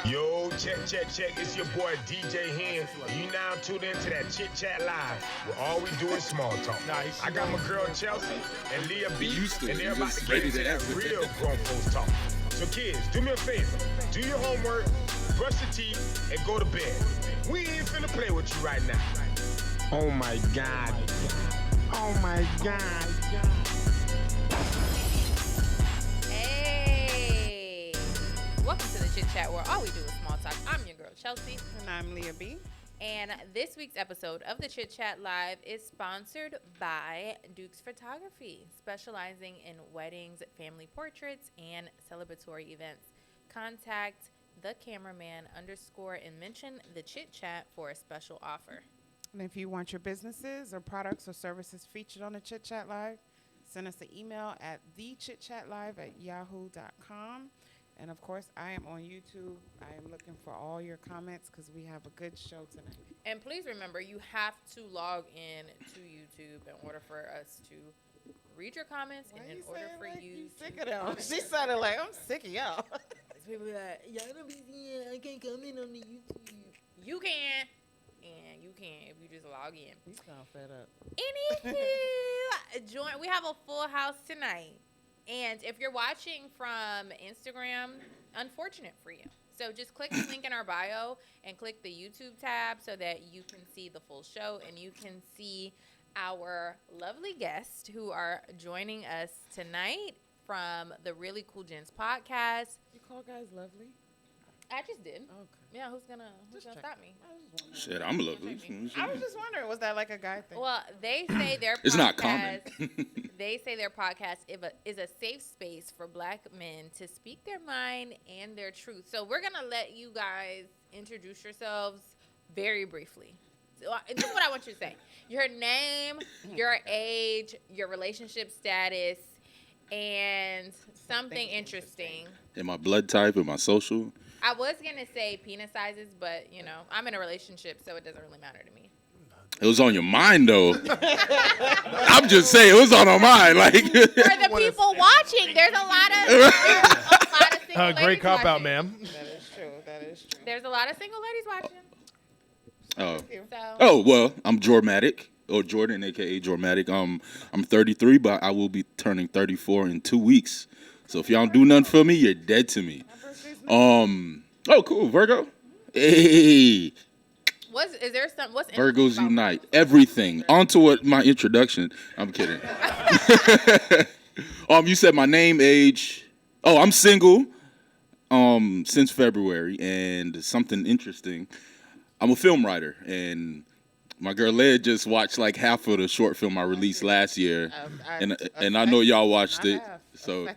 Yo, check. It's your boy DJ Hen, and you now tuned into that Chit Chat Live, where all we do is small talk. Nice. I got my girl Chelse and Leah B, and they're about to get ready into to that answer. real grown folks talk. So kids, do me a favor, do your homework, brush your teeth, and go to bed. We ain't finna play with you right now. Oh my God. Oh my God. Hey, welcome to the Chit Chat, where all we do is small talk. I'm your girl Chelsea, And I'm Leah B. and this week's episode of the Chit Chat Live is sponsored by Duke's Photography, specializing in weddings, family portraits, and celebratory events. Contact the cameraman _ and mention the Chit Chat for a special offer. And if you want your businesses or products or services featured on the Chit Chat Live, send us an email at thechitchatlive@yahoo.com. And of course, I am on YouTube. I am looking for all your comments because we have a good show tonight. And please remember, you have to log in to YouTube in order for us to read your comments and in order for you sick to of them? comment. She sounded like, I'm sick of y'all. People be like, y'all don't be seeing, I can't comment on the YouTube. You can, and you can if you just log in. You sound fed up. Anywho, we have a full house tonight. And if you're watching from Instagram, unfortunate for you. So just click the link in our bio and click the YouTube tab so that you can see the full show and you can see our lovely guests who are joining us tonight from the Really Cool Gents podcast. You call guys lovely? I just did. Okay. Yeah, who's gonna Just check. stop me? Shit, I'm lovely. I was just wondering, was that like a guy thing? Well, they say their podcast, It's not common. they say their podcast is a safe space for black men to speak their mind and their truth. So we're gonna let you guys introduce yourselves very briefly. So this is what I want you to say: your name, your age, your relationship status, and something interesting. And my blood type and my social. I was gonna say penis sizes, but you know I'm in a relationship, so it doesn't really matter to me. It was on your mind, though. I'm just saying, it was on our mind. Like, For the people watching, there's a lot of single ladies Great cop out, watching. ma'am. That is true. That is true. There's a lot of single ladies watching. So well, I'm Jormatic, or Jordan, a.k.a. Jormatic. I'm 33, but I will be turning 34 in 2 weeks. So if y'all don't do nothing for me, you're dead to me. Oh, cool, Virgo. Hey, what's Virgos unite. Everything. On to what my introduction. I'm kidding. You said my name, age. Oh, I'm single. Since February, and something interesting. I'm a film writer, and my girl Leah just watched like half of the short film I released last year, and I know y'all watched it. So,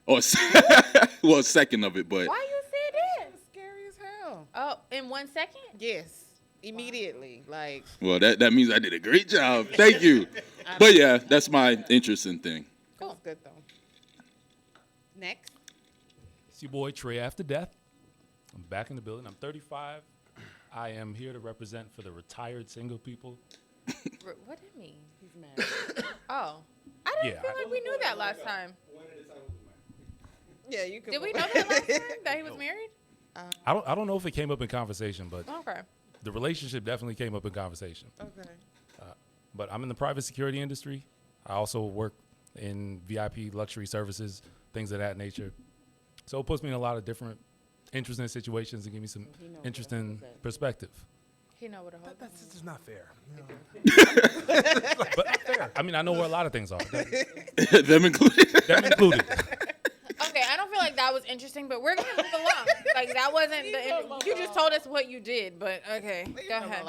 a second of it, but Why you said that? It's scary as hell. Oh, in 1 second? Yes. Immediately. Like, well, that means I did a great job. Thank you. But yeah, that's my interesting thing. cool. That's good, though. Next. It's your boy Trey After Death. I'm back in the building. I'm 35. I am here to represent for the retired single people. What did it mean? He's mad. Oh, I didn't feel like we knew that last time. Yeah, you could. Did we know that last time that he was married? I don't know if it came up in conversation, but Okay. the relationship definitely came up in conversation. Okay. But I'm in the private security industry. I also work in VIP luxury services, things of that nature. So it puts me in a lot of different interesting situations and give me some interesting perspective. He know what a hoe. That's just not fair. But I mean, I know where a lot of things are. Them included. Them included. Okay, I don't feel like that was interesting, but we're gonna move along. Like that wasn't you just told us what you did, but okay, go ahead.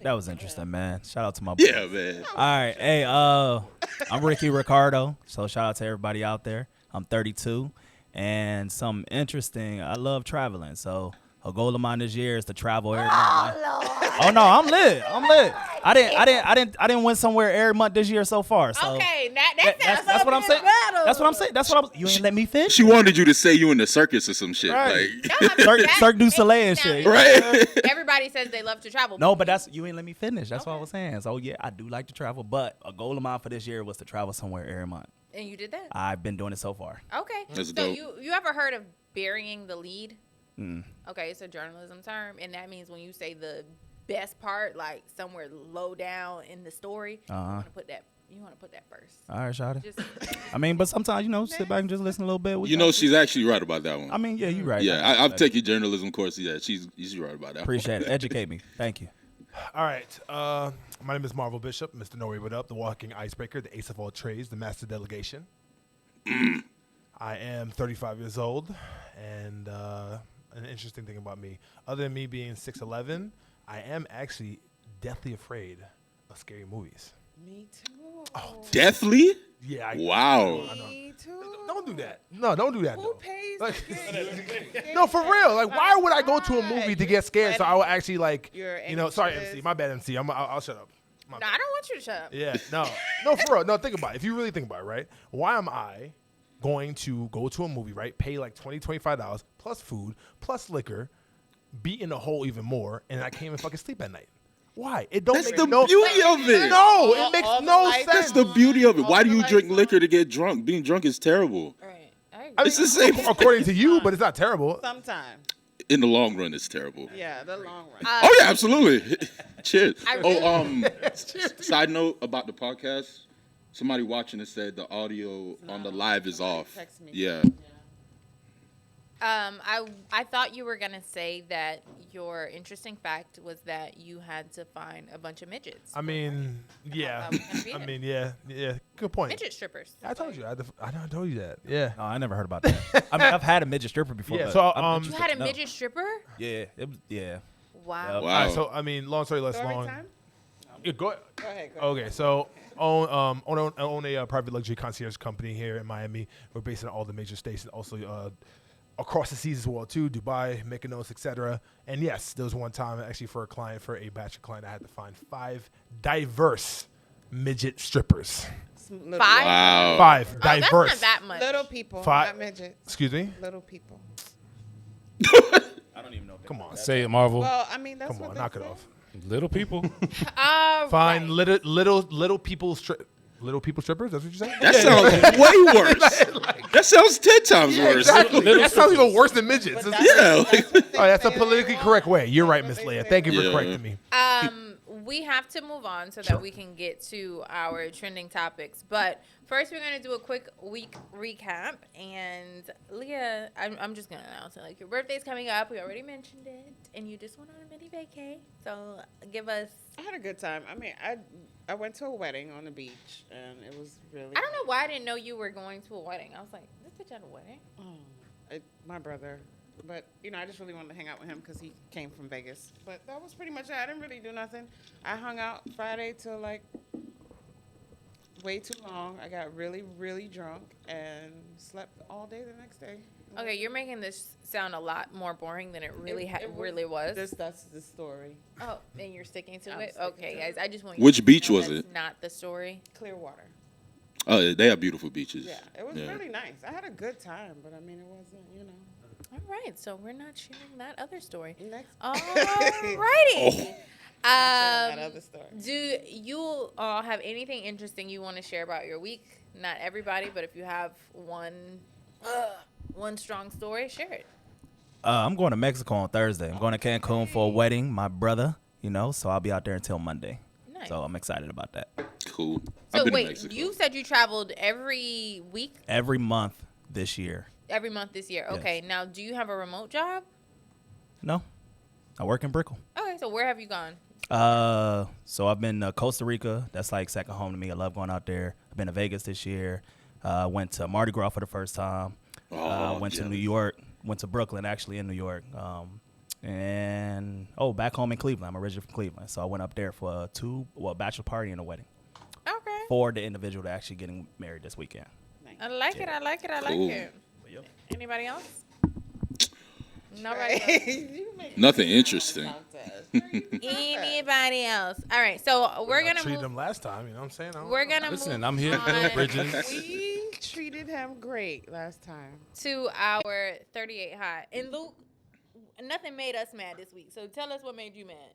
That was interesting, man. Shout out to my boy. Yeah, man. All right. Hey, I'm Ricky Ricardo. So shout out to everybody out there. I'm 32. And something interesting, I love traveling. So a goal of mine this year is to travel every month. Oh no, I'm lit. I didn't win somewhere every month this year so far. So Okay, that's what I'm saying. That's what I'm saying. That's what you ain't let me finish. She wanted you to say you in the circus or some shit. Right. Like, Cirque du Soleil and shit. right. Everybody says they love to travel. No, but you ain't let me finish. That's what I was saying. So yeah, I do like to travel, but a goal of mine for this year was to travel somewhere every month. And you did that? I've been doing it so far. Okay. That's so dope. you ever heard of burying the lead? Mm. Okay, it's a journalism term, and that means when you say the best part, like somewhere low down in the story, you want to put that. You want to put that first. All right, Shawty. Just, I mean, but sometimes, sit back and just listen a little bit. You know, she's actually right about that one. I mean, yeah, you're right. Yeah, I've taken journalism course. Yeah, she's right about that. Appreciate it. Educate me. Thank you. All right. My name is Marvel Bishop, Mr. No Way What Up, the walking icebreaker, the ace of all trades, the master delegation. I am 35 years old, and an interesting thing about me, other than me being 6'11", I am actually deathly afraid of scary movies. Me too. Oh, Deathly? Yeah. Wow. Me too. Don't do that. No, don't do that. Who though. pays Like, to get no, for real. Like, why would I go to a movie to get scared? So I will actually You're sorry, anxious. MC. My bad, MC. I'll shut up. My no, I don't want you to shut up. Yeah, no, for real. No, think about it. If you really think about it, right? Why am I going to go to a movie, right? Pay like $20, $25 plus food, plus liquor, be in the hole even more, and I can't even fucking sleep at night. Why? It don't That's make the no beauty of it. No, it makes all the no lights sense. That's the beauty of it. Why do you All drink the liquor to get drunk? Being drunk is terrible. Right. I agree. I mean, It's the same. according to you, but it's not terrible. Sometimes. In the long run, it's terrible. Yeah, the long run. Oh yeah, absolutely. Cheers. I really- Side note about the podcast. Somebody watching it said the audio on the live is Somebody off. text me. Yeah. I thought you were gonna say that your interesting fact was that you had to find a bunch of midgets. I mean, yeah. That was gonna be I it. mean, yeah. Good point. Midget strippers. I told you. I told you that. Yeah. No, I never heard about that. I mean, I've had a midget stripper before. Yeah, but so, I'm you interested You had to a know. midget stripper? Yeah. It was, yeah. Wow. Yep. Wow. All right, so I mean, long story less Story long. time? Yeah, go Go ahead. Okay, so own a private luxury concierge company here in Miami. We're based in all the major states, and also across the seas as well too, Dubai, Mykonos, etc. And yes, there was one time actually for a bachelor client, I had to find 5 diverse midget strippers. Little, 5? Wow. 5 Oh, diverse. that's not that much. little people, Five- not midgets. Excuse me. Little people. I don't even know. Come on, Say it, Marvel. Well, I mean, that's come what on, they knock it say. off. Little people. All Find right. little people strippers. That's what you said. That sounds way worse. That sounds 10 times worse. Exactly. That sounds even worse than midgets. But It's- Yeah. That's what they Oh, that's a say. politically correct way. You're right, That's Miss what they Leah. say. Thank you for Yeah. correcting me. We have to move on so that we can get to our trending topics. But first, we're going to do a quick week recap. And Leah, I'm just going to announce it. Like, your birthday's coming up. We already mentioned it. And you just went on a mini vacay. So give us. I had a good time. I mean, I went to a wedding on the beach, and it was really. I don't know why I didn't know you were going to a wedding. I was like, this bitch at a wedding? My brother, but I just really wanted to hang out with him because he came from Vegas. But that was pretty much it. I didn't really do nothing. I hung out Friday till like way too long. I got really, really drunk and slept all day the next day. Okay, you're making this sound a lot more boring than it really really was. That's the story. Oh, and you're sticking to I'm it? sticking Okay, to guys, it. I just want you Which to beach know was that's it? not the story. Clearwater. Oh, they have beautiful beaches. Yeah, it was Yeah. really nice. I had a good time, but I mean, it wasn't, All right, so we're not sharing that other story. Next. Alrighty. That other story. Do you all have anything interesting you want to share about your week? Not everybody, but if you have one strong story, share it. I'm going to Mexico on Thursday. I'm going to Cancun for a wedding, my brother, so I'll be out there until Monday. Nice. So I'm excited about that. Cool. So I've been to wait, Mexico. you said you traveled every week, Every month this year. every month this year. Yes. Okay, now do you have a remote job? No, I work in Brickell. Okay, so where have you gone? So I've been to Costa Rica. That's like second home to me. I love going out there. I've been to Vegas this year. Went to Mardi Gras for the first time. Went to jealous. New York. Went to Brooklyn, actually, in New York. And back home in Cleveland. I'm originally from Cleveland. So I went up there for a bachelor party and a wedding Okay. for the individual that's actually getting married this weekend. I like it. I like it. I like Cool. it. Yep. Anybody else? Nobody else. You make Nothing interesting. Anybody else? All right, so we're I gonna treated move. them last time. You know what I'm saying? I don't We're know. gonna Listen, move I'm here to build on bridges. We treated him great last time. to our 38 hot. And Luke, nothing made us mad this week. So tell us what made you mad.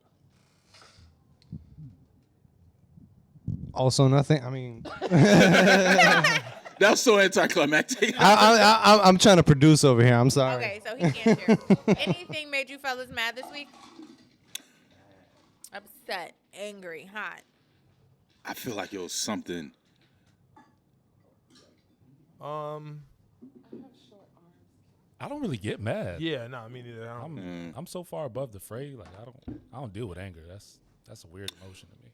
Also nothing. I mean, That was so anticlimactic. I'm trying to produce over here. I'm sorry. Okay, so he can't share. Anything made you fellas mad this week? Upset, angry, hot. I feel like it was something. I don't really get mad. Yeah, no, me neither. I don't- I'm so far above the fray. Like I don't deal with anger. That's a weird emotion to me.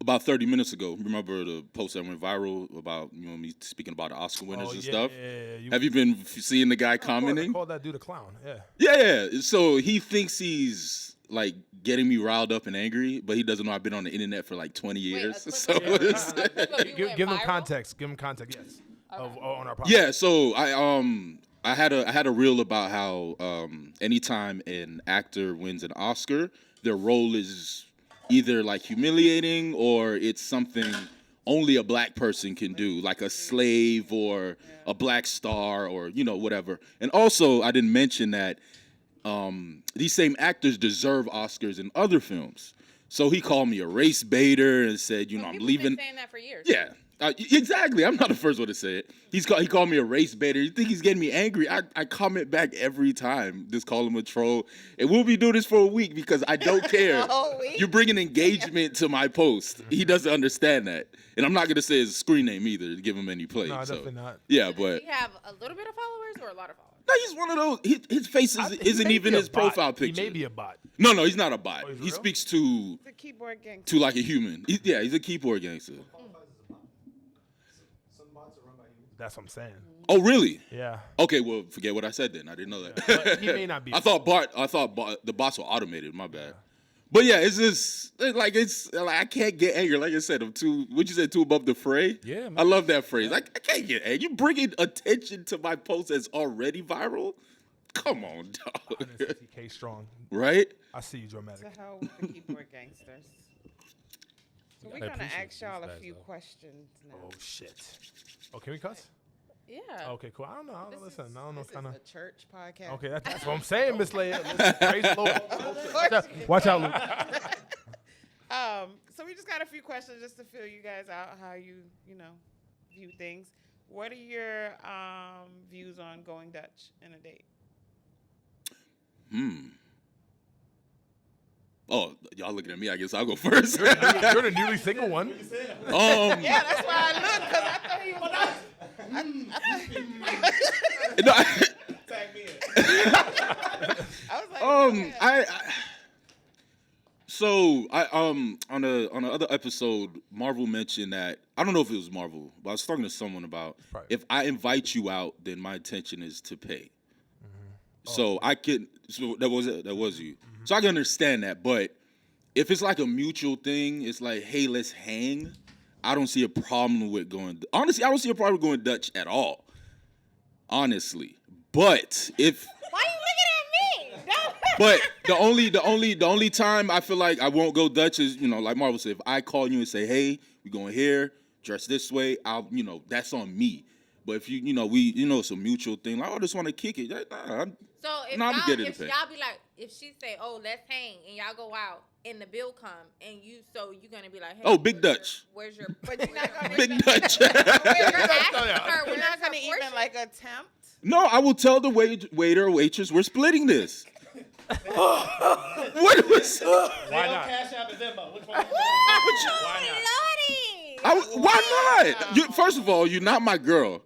About 30 minutes ago, remember the post that went viral about me speaking about the Oscar winners and stuff? Yeah. Have you been seeing the guy I commenting? called that dude a clown. Yeah. Yeah. So he thinks he's like getting me riled up and angry, but he doesn't know I've been on the internet for like 20 years. So it's, Give them context. Give them context. Yes. On our podcast. yeah. So I had a reel about how anytime an actor wins an Oscar, their role is either like humiliating or it's something only a black person can do, like a slave or a black star or whatever. And also, I didn't mention that these same actors deserve Oscars in other films. So he called me a race baiter and said, I'm People leaving. been saying that for years. Yeah, exactly. I'm not the first one to say it. He called me a race baiter. You think he's getting me angry? I comment back every time. Just call him a troll. And we'll be doing this for a week because I don't care. You're bringing engagement to my post. He doesn't understand that. And I'm not going to say his screen name either to give him any play. No, so. definitely not. Yeah, Does but he have a little bit of followers or a lot of followers? no, he's one of those. His face He isn't may even be a his bot. profile picture. He may be a bot. No, he's not a bot. Oh, he's He real? speaks to The keyboard gangster. like a human. He's a keyboard gangster. That's what I'm saying. Oh, really? Yeah. Okay, well, forget what I said then. I didn't know that. But he may not be. I thought the bots were automated. My bad. But yeah, it's just like I can't get angry. Like I said, I'm too. What you said, too above the fray. Yeah, man. I love that phrase. I can't get angry. You bringing attention to my post that's already viral. Come on, dog. 160K strong. Right? I see you, dramatic. To hell with the keyboard gangsters. So we're I gonna appreciate ask y'all a these guys, few though. questions now. Oh shit. Oh, can we cuss? Yeah. Okay, cool. I don't know. Listen, I don't know. This Kind of. is a church podcast. Okay, that's what I'm saying, Miss Leah. Listen, praise the Lord. Watch out, Luke. So we just got a few questions just to fill you guys out how you view things. What are your views on going Dutch in a date? Oh, y'all looking at me. I guess I'll go first. You're the newly single one. Yeah, that's why I looked because I thought he was. No, I was like, on the other episode, Marvel mentioned that I don't know if it was Marvel, but I was talking to someone about if I invite you out, then my intention is to pay. So I can. So that was it. That was you. So I can understand that, but if it's like a mutual thing, it's like, hey, let's hang. I don't see a problem with going. Honestly, I don't see a problem with going Dutch at all. Honestly, but if. Why are you looking at me? But the only time I feel like I won't go Dutch is, like Marvel said, if I call you and say, hey, we going here, dress this way, that's on me. But if it's a mutual thing, like, I just want to kick it. Like, nah, So if I'm y'all getting if paid. y'all be like, if she say, oh, let's hang, and y'all go out, and the bill come, and you're gonna be like, hey, Oh, Big Dutch. Where's your but you're not gonna Big Dutch. You're asking her, We're not gonna where's even her like attempt. No, I will tell the waiter or waitress we're splitting this. What was? Why not? Cash App and Venmo. Which one? Why not? First of all, you're not my girl.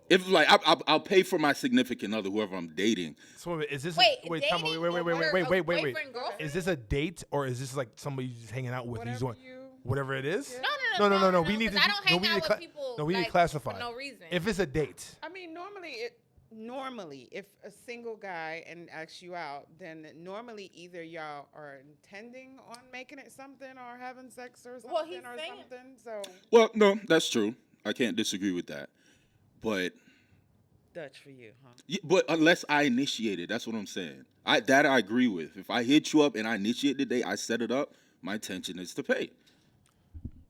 If like I'll pay for my significant other, whoever I'm dating. So wait, is this Wait, wait, dating wait, or boyfriend, girlfriend? Is this a date or is this like somebody you're just hanging out with? Whatever You just whatever it is? No, We need to. 'cause I don't hang we out need to with people, No, we need to like, classify. for no reason. If it's a date, I mean, normally, if a single guy and asks you out, then normally either y'all are intending on making it something or having sex or something Well, he's or saying- something. So Well, no, that's true. I can't disagree with that. But Dutch for you, huh? yeah, but unless I initiate it, that's what I'm saying. I agree with. If I hit you up and I initiate the date, I set it up. My intention is to pay.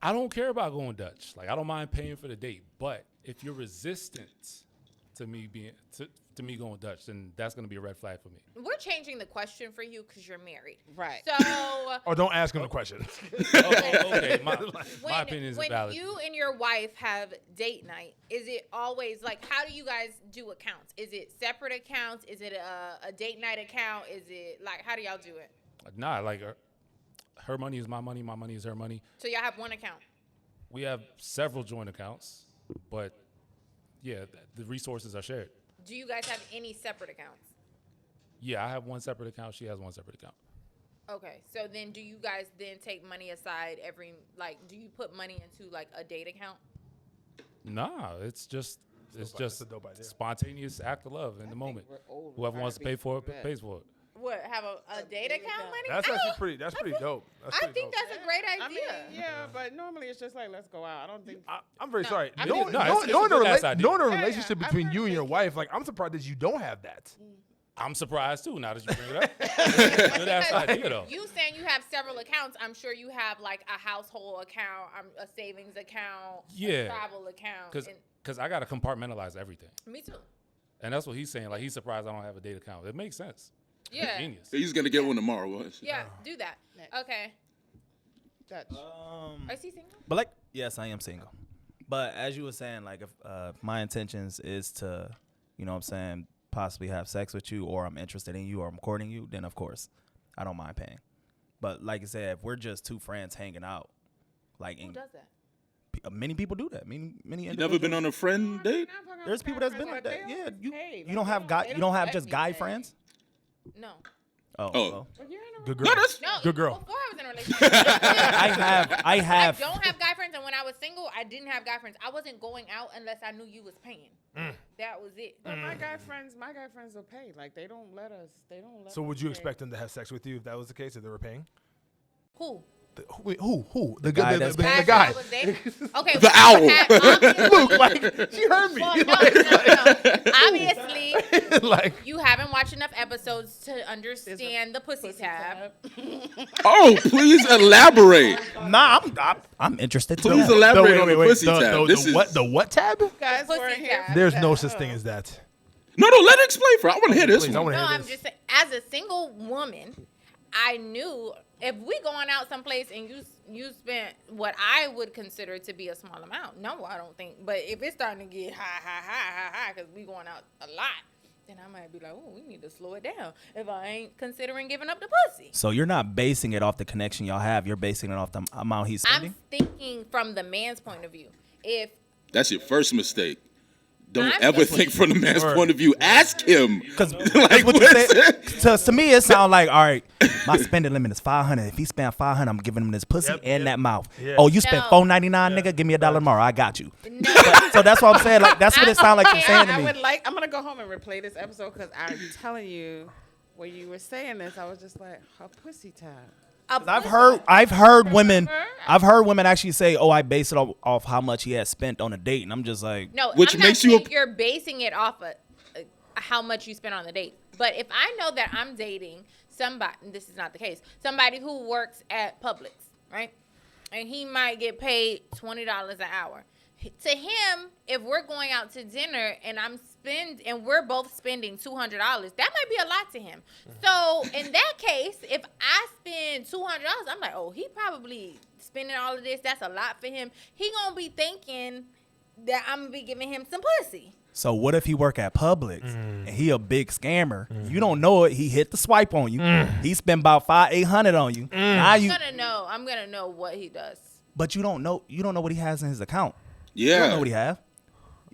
I don't care about going Dutch. Like, I don't mind paying for the date. But if you're resistant to me to me going Dutch, then that's going to be a red flag for me. We're changing the question for you because you're married. Right. So Or don't ask him the question. Okay, my opinion is when valid. you and your wife have date night, is it always like, how do you guys do accounts? Is it separate accounts? Is it a date night account? Is it like, how do y'all do it? Nah, like her money is my money is her money. So y'all have one account. We have several joint accounts, but yeah, the resources are shared. Do you guys have any separate accounts? Yeah, I have one separate account. She has one separate account. Okay, so then do you guys then take money aside do you put money into like a date account? Nah, it's just That's a dope idea. spontaneous act of love in the moment. we're old. We're Whoever trying wants to to pay be for it, bad. pays for it. What, have a date account money? That's I actually don't- pretty. That's pretty dope. That's I pretty think dope. that's a great I mean, idea. yeah, but normally it's just like, let's go out. I don't think. I'm very No, sorry. I Knowing mean- No, it's a good-ass idea. knowing a Yeah, relationship I've between heard you and your things. wife, like I'm surprised that you don't have that. I'm surprised too. Now that you bring it up, good ass idea though. You saying you have several accounts, I'm sure you have like a household account, a savings account, Yeah. a travel account. Because I gotta compartmentalize everything, Me too. and that's what he's saying. Like he's surprised I don't have a date account. It makes sense. Yeah. Genius. He's gonna get one tomorrow. Watch. Yeah, do that. Next. Okay. Dutch. Is he single? But like, yes, I am single. But as you were saying, like, if my intentions is to, you know what I'm saying, possibly have sex with you, or I'm interested in you, or I'm courting you, then of course, I don't mind paying. But like I said, if we're just two friends hanging out, like, Who does that? many people do that. Many You never been on a friend date? There's people that's been like that. Yeah, you don't have you don't have just guy friends. No. Oh. Oh. well. Good No, girl. that's No. Good girl. Before I was in a relationship. I I have. don't have guy friends, and when I was single, I didn't have guy friends. I wasn't going out unless I knew you was paying. That was it. But my guy friends will pay. Like they don't let us. So would you pay. expect them to have sex with you if that was the case, if they were paying? Who? Wait, who? The guy guy. that's The paying. Guys guy. that was dating? Okay. The well, owl. obviously- Luke, like she heard me. Well, no. Obviously, like you haven't watched enough episodes to understand the pussy tab. Oh, please elaborate. Nah, I'm interested too. Please elaborate on the wait. pussy tab. This is The what tab? Guys Pussy weren't here. tab. There's no such thing as that. no. Let it explain for. I want to hear this Please, I one. want to No, hear I'm this. just saying, as a single woman, I knew if we going out someplace and you spent what I would consider to be a small amount. No, I don't think. But if it's starting to get high, because we going out a lot, then I might be like, oh, we need to slow it down if I ain't considering giving up the pussy. So you're not basing it off the connection y'all have. You're basing it off the amount he's spending. I'm thinking from the man's point of view. If That's your first mistake. Don't I'm ever thinking- think from the man's Word. point of view. Ask him. Because Like, what you what's said, to me, it sounds like, all right, my spending limit is $500. If he spent $500, I'm giving him this pussy Yep, and yep. that mouth. Yeah. Oh, you spent No. $4.99, nigga? Give me $1 tomorrow. I got you. no, So that's what I'm saying. Like that's what it sounds like you're saying to I me. would like. I'm gonna go home and replay this episode because I'm telling you, when you were saying this, I was just like, a pussy tab. I've heard women actually say, "Oh, I base it off how much he has spent on a date," and I'm just like, No, Which I'm makes not you saying you're basing it off of how much you spend on the date. But if I know that I'm dating somebody, and this is not the case, somebody who works at Publix, right? And he might get paid $20 an hour. To him, if we're going out to dinner and we're both spending $200, that might be a lot to him. So in that case, if I spend $200, I'm like, oh, he probably spending all of this. That's a lot for him. He gonna be thinking that I'm gonna be giving him some pussy. so what if he work at Publix and he a big scammer? You don't know it. He hit the swipe on you. He spent about $800 on you. Now you, I'm gonna know what he does. but you don't know what he has in his account. You don't know Yeah. what he have.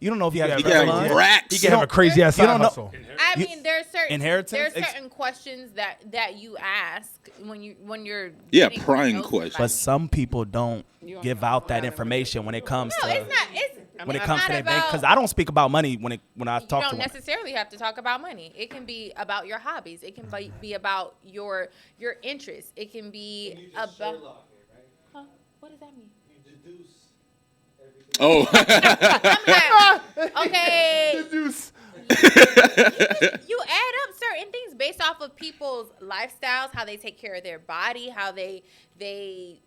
You don't know if he has Yeah, He gift got funds. He racks. can have a crazy ass you side don't know- hustle. I You- mean, there's Inheritance? certain questions that you ask when you're Yeah, getting to prying know questions. But somebody. some people don't You don't give know out that how to information when it comes No, to it's not. when it it's comes not to their bank. about- Because I don't speak about money when I You talk to don't women. necessarily have to talk about money. It can be about your hobbies. It can be about your interests. It can be about. Huh? What does that mean? Oh. I'm like, okay. You add up certain things based off of people's lifestyles, how they take care of their body, how they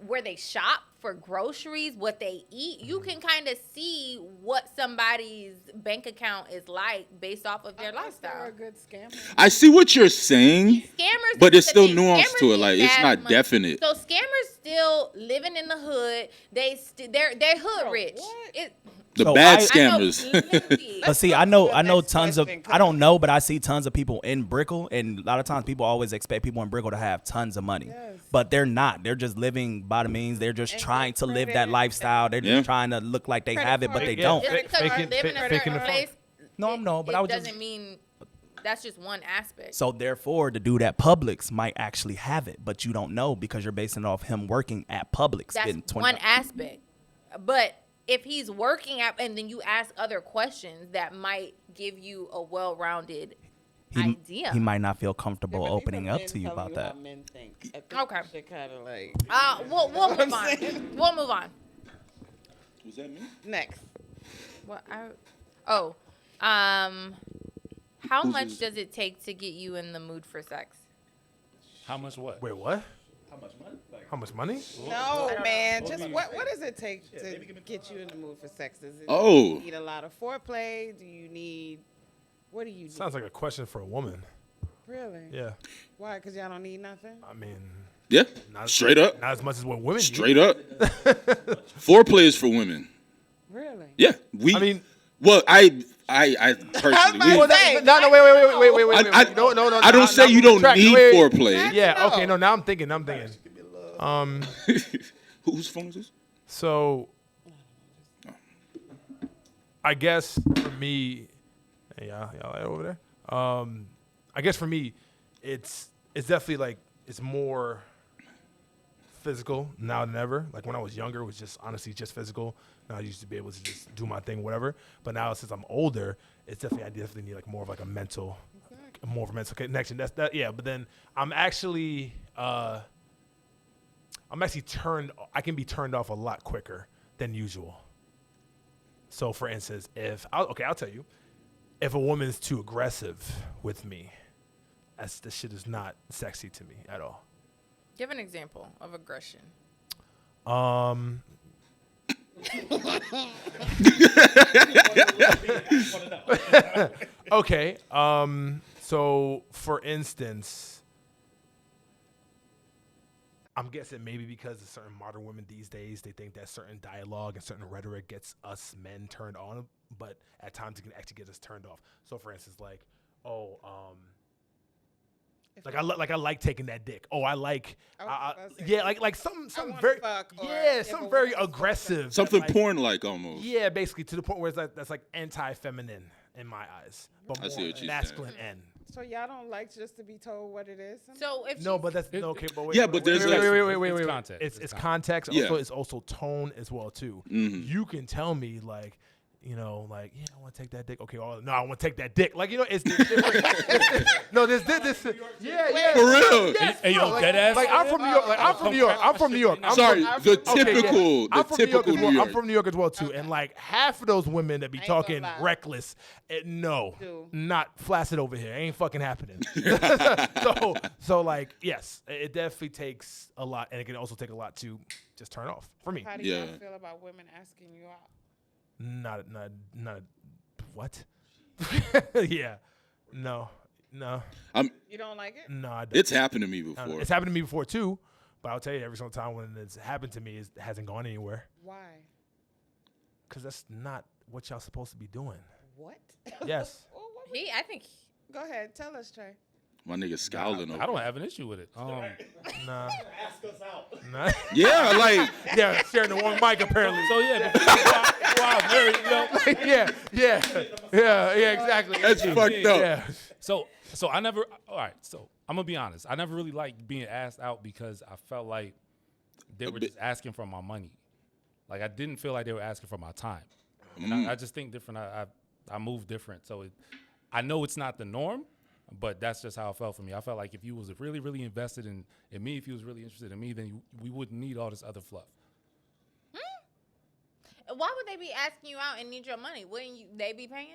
where they shop for groceries, what they eat, you can kind of see what somebody's bank account is like based off of their lifestyle. They're a good scammer. I see what you're saying, Scammers, but this it's is the still thing. nuance Scammers to it. need Like, it's fast not money. definite. So scammers still living in the hood. They're hood rich. what? The So bad I- scammers. But see, I know next tons of. question, I don't know, but I see tons of people in Brickell, and a lot of times people always expect people in Brickell to have tons of money, Yes. but they're not. They're just living by the means. They're just And trying to live that credit. lifestyle. They're Yeah. just trying to look like they Credit have it, but card. they Yeah. don't. Just because you Faking- live in a faking certain the funk. place, No, I know, but it I was doesn't just. mean that's just one aspect. So therefore, the dude at Publix might actually have it, but you don't know because you're basing it off him working at Publix. That's getting one $20. aspect. But if he's working at, and then you ask other questions that might give you a well-rounded idea. He might not feel Yeah, comfortable but these opening are up men to you telling about that. How men think. I think Okay. we should kind of like We'll what move I'm on. saying? We'll move on. Was that me? next. What? How Who's much this? does it take to get you in the mood for sex? How much what? Wait, what? How much money? Like, How much money? No, man. Just what does it take to get you in the mood for sex? Is it Oh. you need a lot of foreplay? Do you need what do you need? Sounds like a question for a woman. Really? Yeah. Why? Because y'all don't need nothing? I mean, Yeah, not straight up. Not as much as what women need. Straight up. Foreplay is for women. Really? Yeah, I mean, well, I personally, Well, we, no, wait. I- No. I don't say you don't Track, need wait. foreplay. Yeah. Okay. No. Now I'm thinking. Whose phone is this? So, I guess for me, y'all over there. I guess for me, it's definitely like it's more physical now than ever. Like when I was younger, it was just honestly just physical. Now I used to be able to just do my thing, whatever. But now since I'm older, it's definitely I definitely need like more of like a mental, more of a mental connection. That's that. Yeah. But then I'm actually turned. I can be turned off a lot quicker than usual. So, for instance, I'll tell you, if a woman's too aggressive with me, this shit is not sexy to me at all. Give an example of aggression. Okay. So, for instance, I'm guessing maybe because of certain modern women these days, they think that certain dialogue and certain rhetoric gets us men turned on, but at times it can actually get us turned off. So, for instance, like, I like taking that dick. Oh, I like, yeah, like some wanna very, fuck, or yeah, if a some very woman is aggressive, Something that, like, porn-like almost. yeah, basically to the point where that's like anti-feminine in my eyes, but I more see what you're masculine end. So y'all don't like just to be told what it is? So if No, she's- but that's It- okay. But wait, Yeah, but there's like- It's wait. context. It's It's context. Yeah. Also, it's also tone as well too. Mhm. You can tell me like, like, yeah, I want to take that dick. Okay, no, I want to take that dick. Like, it's different. No, this, yeah. For real. Yes, Hey, yo, bro, like, dead ass. like I'm from New York. Like I'm from New York. I'm from New York. I'm Sorry, from, the okay, yeah. typical, I'm the from New York typical as well. New York. I'm from New York as well too. And like half of those women that be I ain't gonna talking lie. reckless, no, Do. not flaccid over here. Ain't fucking happening. so like yes, it definitely takes a lot, and it can also take a lot to just turn off for me. How do y'all Yeah. feel about women asking you out? Not what? Yeah, no, You don't like it? no. I don't. It's happened to me I don't know. before. It's happened to me before too, but I'll tell you every single time when it's happened to me, it hasn't gone anywhere Why? because that's not what y'all supposed to be doing. What? Yes. Well, what would- I think Go ahead, tell us, Trey. My nigga scowling over. I don't have an issue with it. Nah. Ask us out. Nah. Yeah, like Yeah, sharing the one mic apparently. So yeah, wow, very, yeah, exactly. that's fucked up. Yeah. So I never. All right. So I'm gonna be honest. I never really liked being asked out because I felt like they were just asking for my money. Like I didn't feel like they were asking for my time. And I just think different. I move different. So I know it's not the norm, but that's just how it felt for me. I felt like if you was really, really invested in me, if you was really interested in me, then we wouldn't need all this other fluff. why would they be asking you out and need your money? Wouldn't they be paying?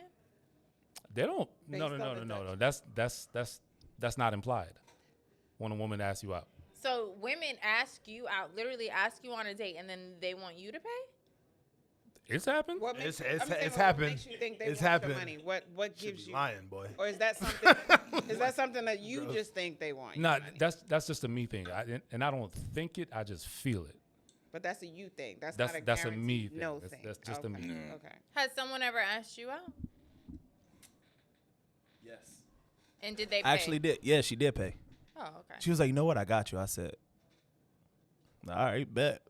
They don't. Based No. on the That's That's not implied when a woman asks you out. So women ask you out, literally ask you on a date, and then they want you to pay? It's happened. What makes It's I'm saying, it's what happened. makes you think they It's want happened. your money? What gives you? Lying, boy. Or is that something? Is that something that you just think they want? No, your money? that's just a me thing. And I don't think it. I just feel it. But that's a you thing. That's That's not a that's a me guaranteed thing. no That's, thing. that's just okay. a me. Yeah. Okay. Has someone ever asked you out? Yes. And did they pay? I actually did. Yeah, she did pay. Oh, okay. She was like, you know what? I got you. I said, all right, bet.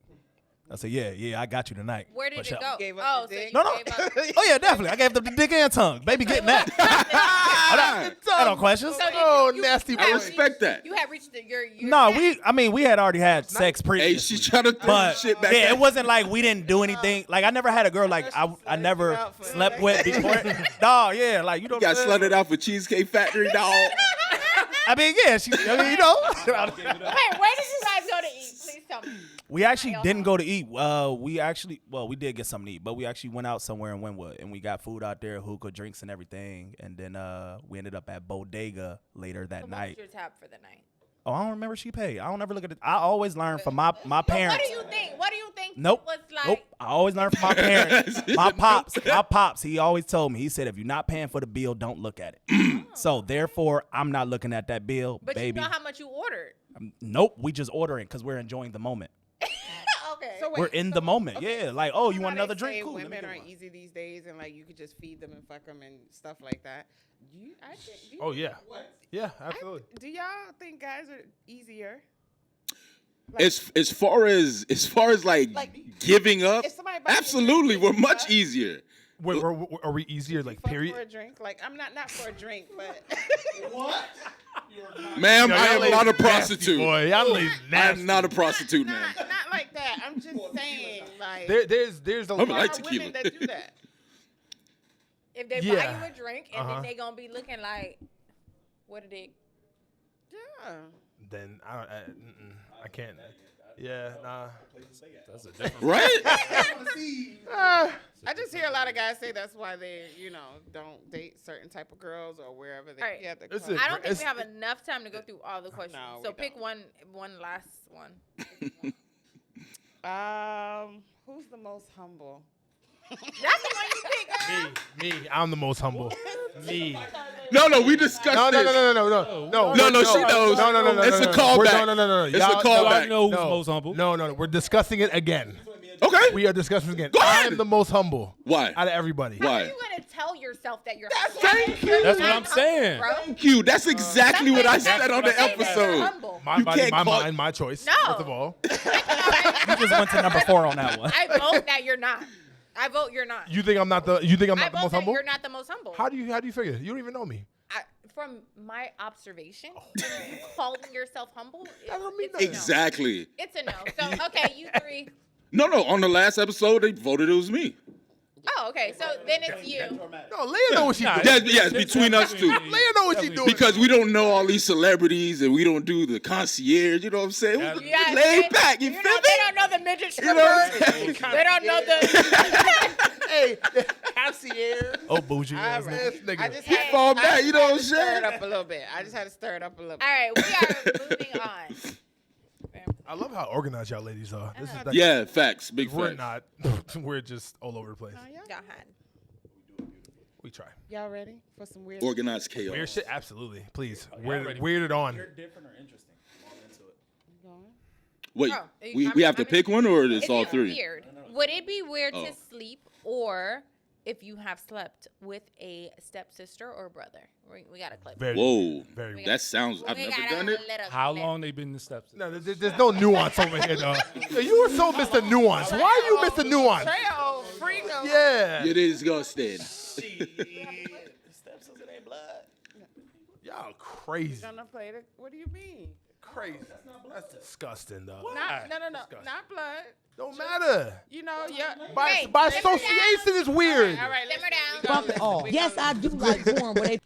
I said, yeah, I got you tonight. Where did For it sure. go? Gave up Oh, the so dick? you No, no. gave up. Oh, yeah, definitely. I gave them the dick and tongue. Baby getting that. I don't question. So did Oh, you nasty had I boy. respect that. You had reached your No, max? we had already had sex Hey, previously. she's trying to throw But shit back. yeah, at it wasn't like we didn't do anything. Like I never had a girl like I never out for slept sex. with before. Dog, yeah, like you know. You got what I'm saying? slutted out for Cheesecake Factory, dog. I mean, yeah, you know. Hey, where did you guys go to eat? Please tell me. We actually didn't go to eat. We did get something to eat, but we actually went out somewhere in Wynwood and we got food out there, hookah, drinks, and everything. And then we ended up at Bodega later that So what night. was your tab for the night? Oh, I don't remember she paid. I don't ever look at it. I always learn from my But parents. what do you think? What do you think Nope. was like? Nope. I always learn from my parents. My pops, he always told me, he said, if you're not paying for the bill, don't look at it. So therefore, I'm not looking at that bill, But baby. you know how much you ordered. Nope. We just ordering because we're enjoying the moment. Okay. So We're in the moment. okay, Yeah. Like, oh, you know want how another they drink? say Cool. let me Women get are one. easy these days, and like you could just feed them and fuck them and stuff like that. Do Oh yeah. Yeah, absolutely. do y'all think guys are easier? As far as like giving up, if somebody buys you a absolutely, drink, we're you much fuck? easier. Wait, are we easier? Like Fuck period. for a drink? Like I'm not for a drink, but Ma'am, Yo, I y'all am ladies not a nasty, prostitute. Boy, y'all ladies I nasty. am not a prostitute, ma'am. not like that. I'm just saying, like There's a I'm lot. like there are women tequila. that do that. if they buy Yeah. you a drink and Uh-huh. then they gonna be looking like, what did it? Yeah. Then I can't. Yeah, nah. That's a different. Right? I just hear a lot of guys say that's why they, don't date certain type of girls or wherever they. All right. Yeah, the It's club. a- I don't think we It's- have enough time to go through all the questions. No, So we pick don't. one last one. Who's the most humble? That's the one you pick, girl. Me. I'm the most humble. Me. No, we discussed No. this. No, she knows. No. It's a We're- callback. No. It's a Y'all- callback. I know who's No. most humble. No. We're discussing it again. Okay. We are discussing it again. Go ahead. I'm the most humble. Why? Out of everybody. How are Why? you gonna tell yourself that you're Thank you. That's what I'm saying. bro? Thank you. That's exactly what I said on the Say that you're episode. humble. My You body, can't my call- mind, my choice. No. First of all, You just went to number 4 on that one. I vote that you're not. I vote you're not. you think I'm not the I most vote that humble? you're not the most humble. How do you figure? You don't even know me. From my observation, you calling yourself humble, don't mean it's a no. Exactly. It's a no. So okay, you three. No. On the last episode, they voted it was me. Oh, okay. So then it's you. No, Leah know what she doing. Yes, between us two. Leah know what she doing. Because we don't know all these celebrities and we don't do the concierge, you know what I'm saying? Yeah. We're Yeah, laid they- back, you you feel know, me? they don't know the midget You know what strippers. I'm saying? They don't know the. Hey, concierge. Oh, bougie. All ass right. nigga. I just He had, fall I back, just you know what I'm had to stir it saying? up a little bit. I just had to stir it up a little bit. All right, we are moving on. I love how organized y'all ladies are. This is like, Yeah, facts. Big we're facts. not. We're just all over the place. Go ahead. We try. Y'all ready for some weird? Organized chaos. Weird shit, absolutely. Please, ready. weird it on. different or interesting? I'm all into it. Going? Wait, Oh, we have to pick one or it's Is all it three? weird? Would it be weird Oh. to sleep or if you have slept with a stepsister or brother? We got a clip. Very, Whoa. very. That sounds, I've We never got a done it. little How clip. long they been in the steps? No, there's no nuance over here, though. Yo, you were so Mr. Nuance. Why are you Mr. Nuance? Trail, freedom. Yeah. It is disgusting. Y'all crazy. Gonna play it. What do you mean? Crazy. That's disgusting, though. No, not blood. Don't matter. You know, yeah. By Hey, association is weird. All right, Simmer down. Fuck it all. Yes, I do like porn where they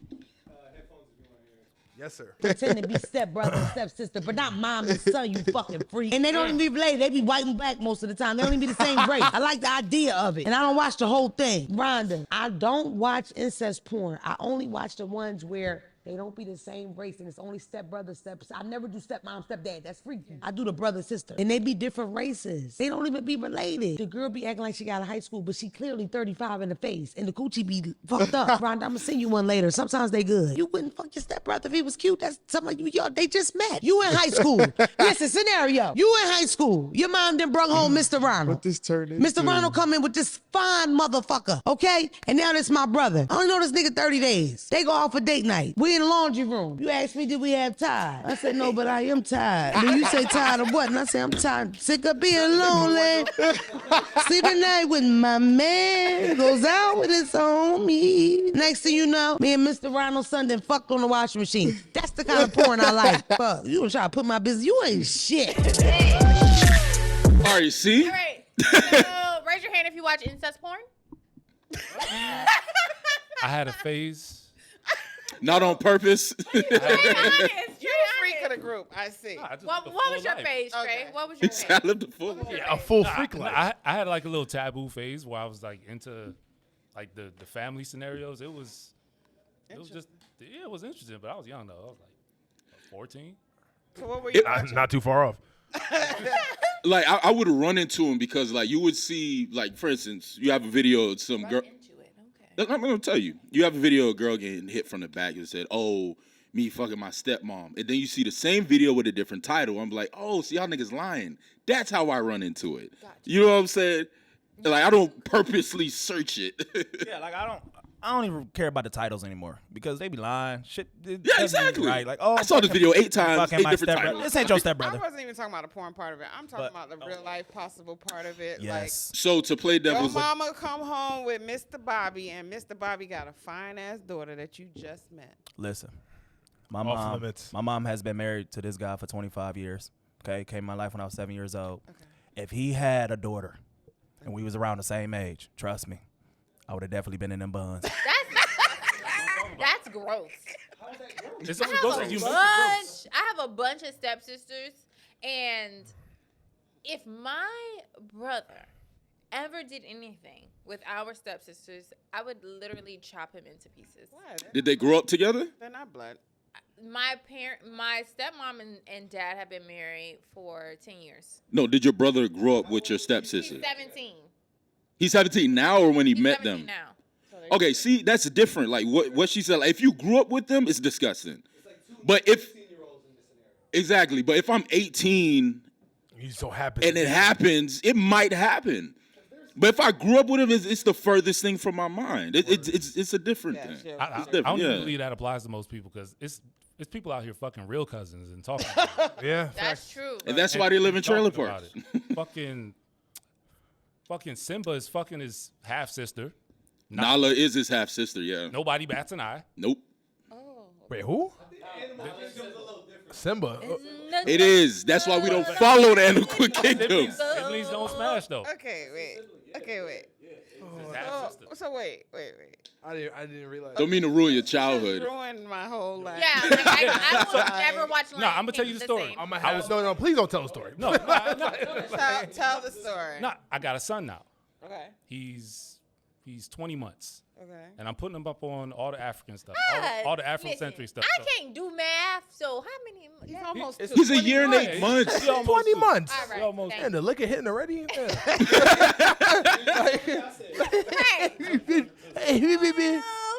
Yes, sir. pretend to be stepbrother and stepsister, but not mom and son, you fucking freak. And they don't even be related. They be white and black most of the time. They don't even be the same race. I like the idea of it. And I don't watch the whole thing. Rhonda, I don't watch incest porn. I only watch the ones where They don't be the same race, and it's only stepbrother, I never do stepmom, stepdad. That's freaky. I do the brother, sister. And they be different races. They don't even be related. The girl be acting like she got out of high school, but she clearly 35 in the face, and the coochie be fucked up. Rhonda, I'm gonna send you one later. Sometimes they good. You wouldn't fuck your stepbrother if he was cute. That's somebody y'all, they just met. You in high school. Listen, scenario. You in high school. Your mom then brung home Mr. Ronald. What this turned into? Mr. Ronald come in with this fine motherfucker, okay? And now this my brother. I only know this nigga 30 days. They go out for date night. We in the laundry room. You asked me, did we have tired? I said, no, but I am tired. Then you say tired of what? And I say, I'm tired, sick of being lonely. Sleeping night with my man. Goes out with his homie. Next thing you know, me and Mr. Ronald Sunday fucked on the washing machine. That's the kind of porn I like. Fuck, you gonna try to put my business, you ain't shit. All right, see? All right. So, raise your hand if you watch incest porn. I had a phase. Not on purpose. Be honest. You a freak of the group, I see. Nah, I just What lived a was full your life. phase, Trey? Okay. What was your I phase? lived a full. Yeah, a full Nah, freak nah, life. I had like a little taboo phase where I was like into like the family scenarios. It was just it was interesting, but I was young though. I was like 14. So what were you watching? Not too far off. Like I would run into him because like you would see like for instance you have a video of some girl. Into it. Okay. I'm gonna tell you. You have a video of a girl getting hit from the back and said, "Oh, me fucking my stepmom," and then you see the same video with a different title. I'm like, "Oh, see y'all niggas lying." That's how I run into it. Gotcha. You know what I'm saying? Like I don't purposely search it. Yeah, like I don't even care about the titles anymore because they be lying. Shit. Yeah, doesn't be exactly. Right. Like, oh, I saw this video 8 times, fucking 8 my different stepbrother. titles. This ain't your I stepbrother. wasn't even talking about the porn part of it. I'm talking But- about the real life possible part of it. Yes. So to play Like, your devil's mama come home with Mr. Bobby, and Mr. Bobby got a fine ass daughter that you just met. Listen, my Off limits. mom has been married to this guy for 25 years. Okay, came in my life when I was 7 years old. Okay. If he had a daughter and we was around the same age, trust me, I would have definitely been in them buns. That's gross. It's I only have, gross a as you make it bunch, gross. I have a bunch of stepsisters, and if my brother ever did anything with our stepsisters, I would literally chop him into pieces. Why? Did they grow up together? They're not blood. My stepmom and dad have been married for 10 years. No, did your brother grow up with your He's stepsister? 17. He's 17 now or when he He's met 17 them? now. Okay, see, that's different. Like what she said, like, if you grew up with them, it's disgusting. But if exactly, but if I'm 18 He's so happy. and it happens, it might happen. But if I grew up with him, it's the furthest thing from my mind. It's a different Yeah, thing. sure. I It's different, don't even yeah. believe that applies to most people because it's people out here fucking real cousins and talking. About it. Yeah. That's true. And that's why they live in trailer talking about parks. it. fucking Simba is fucking his half sister. Nala is his half sister. Yeah. Nobody bats an eye. Nope. Oh. Wait, who? Simba. It is. That's why we don't follow the Animal Kingdom. Siblings don't smash though. Okay, wait. Okay, wait. His half sister. So wait. I didn't realize. Don't mean to ruin your childhood. Ruined my whole life. Yeah, like I will never watch Lion No, I'm gonna tell King you the the story. same. I'm gonna have, no, please don't tell the story. No, Tell the story. no, I got a son now. Okay. He's 20 months. Okay. And I'm putting him up on all the African stuff, God, all the Afrocentric listen, stuff. I can't do math, so how many? He's almost He's a year and 20 8 months. He almost 20 two. months. All right, almost- thank And the liquor hitting already?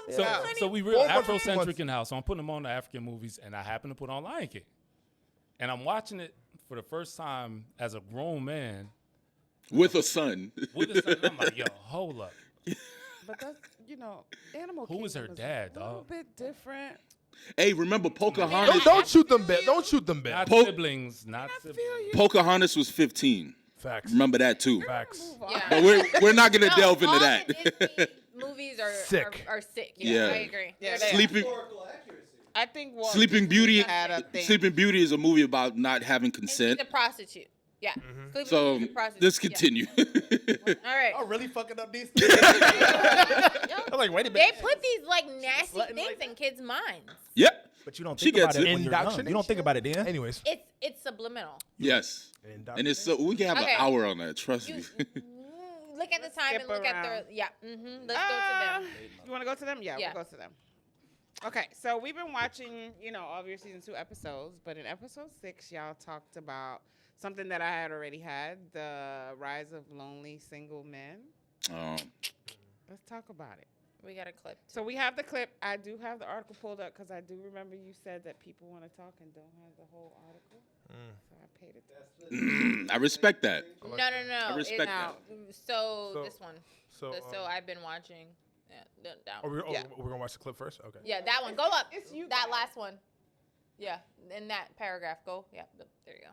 Yeah. So we real 4 months, 2 Afrocentric months. in the house. So I'm putting them on the African movies, and I happen to put on Lion King. And I'm watching it for the first time as a grown man With a son. with a son. I'm like, yo, hold up. But that's, Animal Who is her Kingdom dad, a little dog? bit different. Hey, remember Pocahontas? Don't shoot them, Bet. Don't shoot them, Not Bet. siblings, not siblings. Pocahontas was 15. Facts. Remember that too. Facts. Yeah. But we're not gonna No, delve into all that. the Disney movies are Sick. Are sick. Yeah, Yeah. I agree. Yeah, They're they bad. Sleeping I think Walt Sleeping Disney Beauty. had a thing. Sleeping Beauty is a movie about not having And she's consent. a prostitute. Yeah. Mm-hmm. Sleeping So Beauty's a prostitute. let's Yeah. continue. All right. really fucking up these. I'm like, wait a They minute. put these like nasty things in kids' minds. Yep. But you don't She think about gets it it. when you're young. You don't think about it then. Anyways. It's subliminal. Yes. And it's so we can have Okay. an hour on that. Trust You me. look at the time and skip look at around. the yeah. Let's go to them. You want to go to them? Yeah, Yeah. we'll go to them. Okay, so we've been watching, all of your season 2 episodes, but in episode 6, y'all talked about something that I had already had, the rise of lonely single men. Let's talk about it. We got a clip. So we have the clip. I do have the article pulled up because I do remember you said that people want to talk and don't have the whole article. So I paid attention. I respect that. No. I respect that. So this one. So I've been watching. Yeah, that one. we're gonna watch the clip first. Okay. Yeah, that one. Go up. It's you That guys. last one. Yeah, in that paragraph. Go. Yeah, there you go.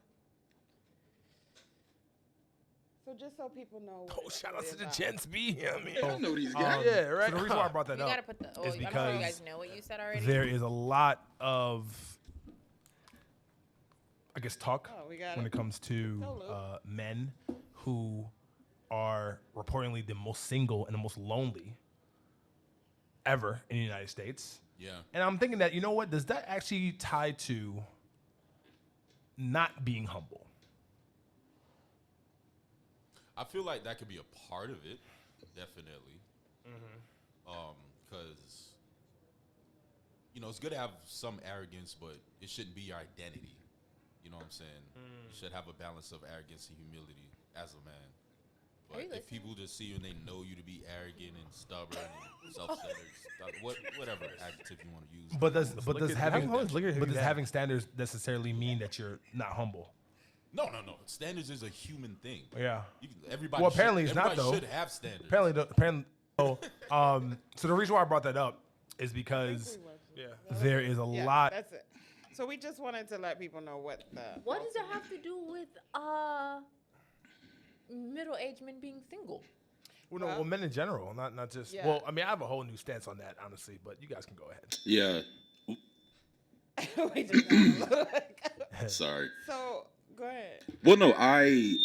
So just so people know. Oh, shout out to the Gents B. I mean, I know these guys. yeah, right. So the reason why I brought that You up gotta put the. Oh, is I'm sure because you guys know what you said already. there is a lot of, I guess, talk we got when it. it comes to Go, Luke. men who are reportedly the most single and the most lonely ever in the United States. Yeah. And I'm thinking that, you know what, does that actually tie to not being humble? I feel like that could be a part of it, definitely. Because, it's good to have some arrogance, but it shouldn't be your identity. You know what I'm saying? You should have a balance of arrogance and humility as a man. Are you But if listening? people just see you and they know you to be arrogant and stubborn and self-centered, whatever adjective you want to use. But does at- having standards necessarily mean that you're not humble? No. Standards is a human thing. Yeah. Everybody. Well, apparently should, it's not, everybody though. should have standards. Apparently. So the reason why I brought that up is because there is a Yeah, lot. That's it. So we just wanted to let people know what the. What does it have to do with middle-aged men being single? Well, men in general, not just. Yeah. Well, I mean, I have a whole new stance on that, honestly, but you guys can go ahead. Yeah. We just gotta look. Sorry. So go ahead. Well, no, Damn.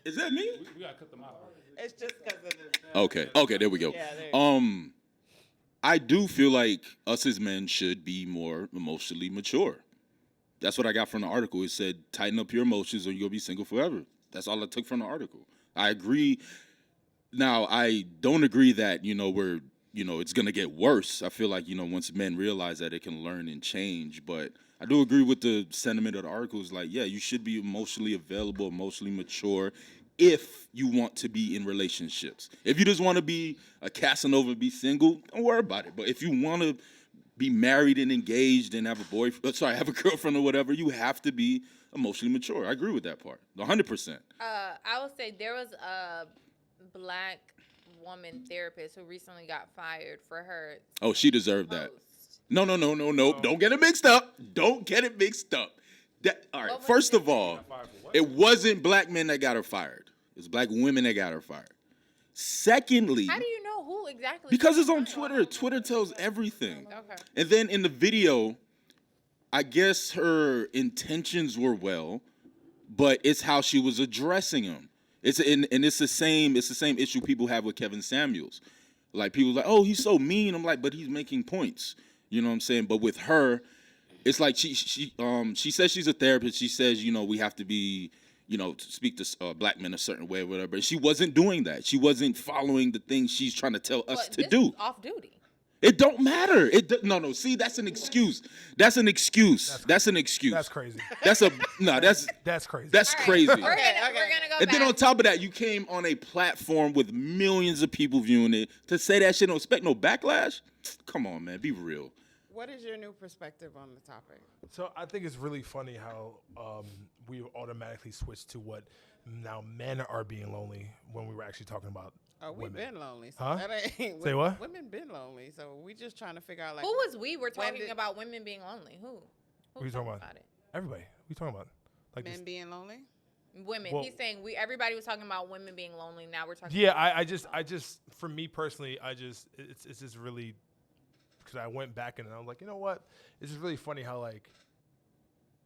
Is that me? We gotta cut them out. It's just because of the. Okay, there we go. Yeah, there you I do feel like us as men should be more emotionally mature. That's what I got from the article. It said, tighten up your emotions or you'll be single forever. That's all I took from the article. I agree. Now, I don't agree that, it's going to get worse. I feel like, once men realize that, it can learn and change. But I do agree with the sentiment of the article. It's like, yeah, you should be emotionally available, emotionally mature if you want to be in relationships. If you just want to be a Casanova and be single, don't worry about it. But if you want to be married and engaged and have a girlfriend or whatever, you have to be emotionally mature. I agree with that part, 100%. I will say there was a black woman therapist who recently got fired for her. Oh, she deserved that. post. No. Don't get it mixed up. All right, What was first it? of all, it wasn't black men that got her fired. It was black women that got her fired. Secondly, How do you know who exactly? because it's she on was? Twitter. Twitter tells everything. Okay. And then in the video, I guess her intentions were well, but it's how she was addressing him. It's the same issue people have with Kevin Samuels. Like people like, oh, he's so mean. I'm like, but he's making points. You know what I'm saying? But with her, it's like she says she's a therapist. She says, we have to be, to speak to black men a certain way or whatever. But she wasn't doing that. She wasn't following the things she's trying to tell us But to this do. was off duty. It don't matter. No. See, that's an excuse. That's an excuse. That's an excuse. That's crazy. That's crazy. That's crazy. That's All right, crazy. We're gonna go And back. then on top of that, you came on a platform with millions of people viewing it to say that shit. Don't expect no backlash. Come on, man. Be real. What is your new perspective on the topic? So I think it's really funny how we automatically switched to what now men are being lonely when we were actually talking about Oh, we've women. been lonely. So Huh? that ain't, Say what? Women been lonely. So we just trying to figure out like. Who was we? We're when talking did- about women being lonely. Who? What are you talking about? it? Everybody. What are you talking about? Like men this- being lonely? Women. Well- He's saying everybody was talking about women being lonely. Now we're talking. Yeah, about I just for me personally, it's just really because I went back and I was like, you know what? It's just really funny how like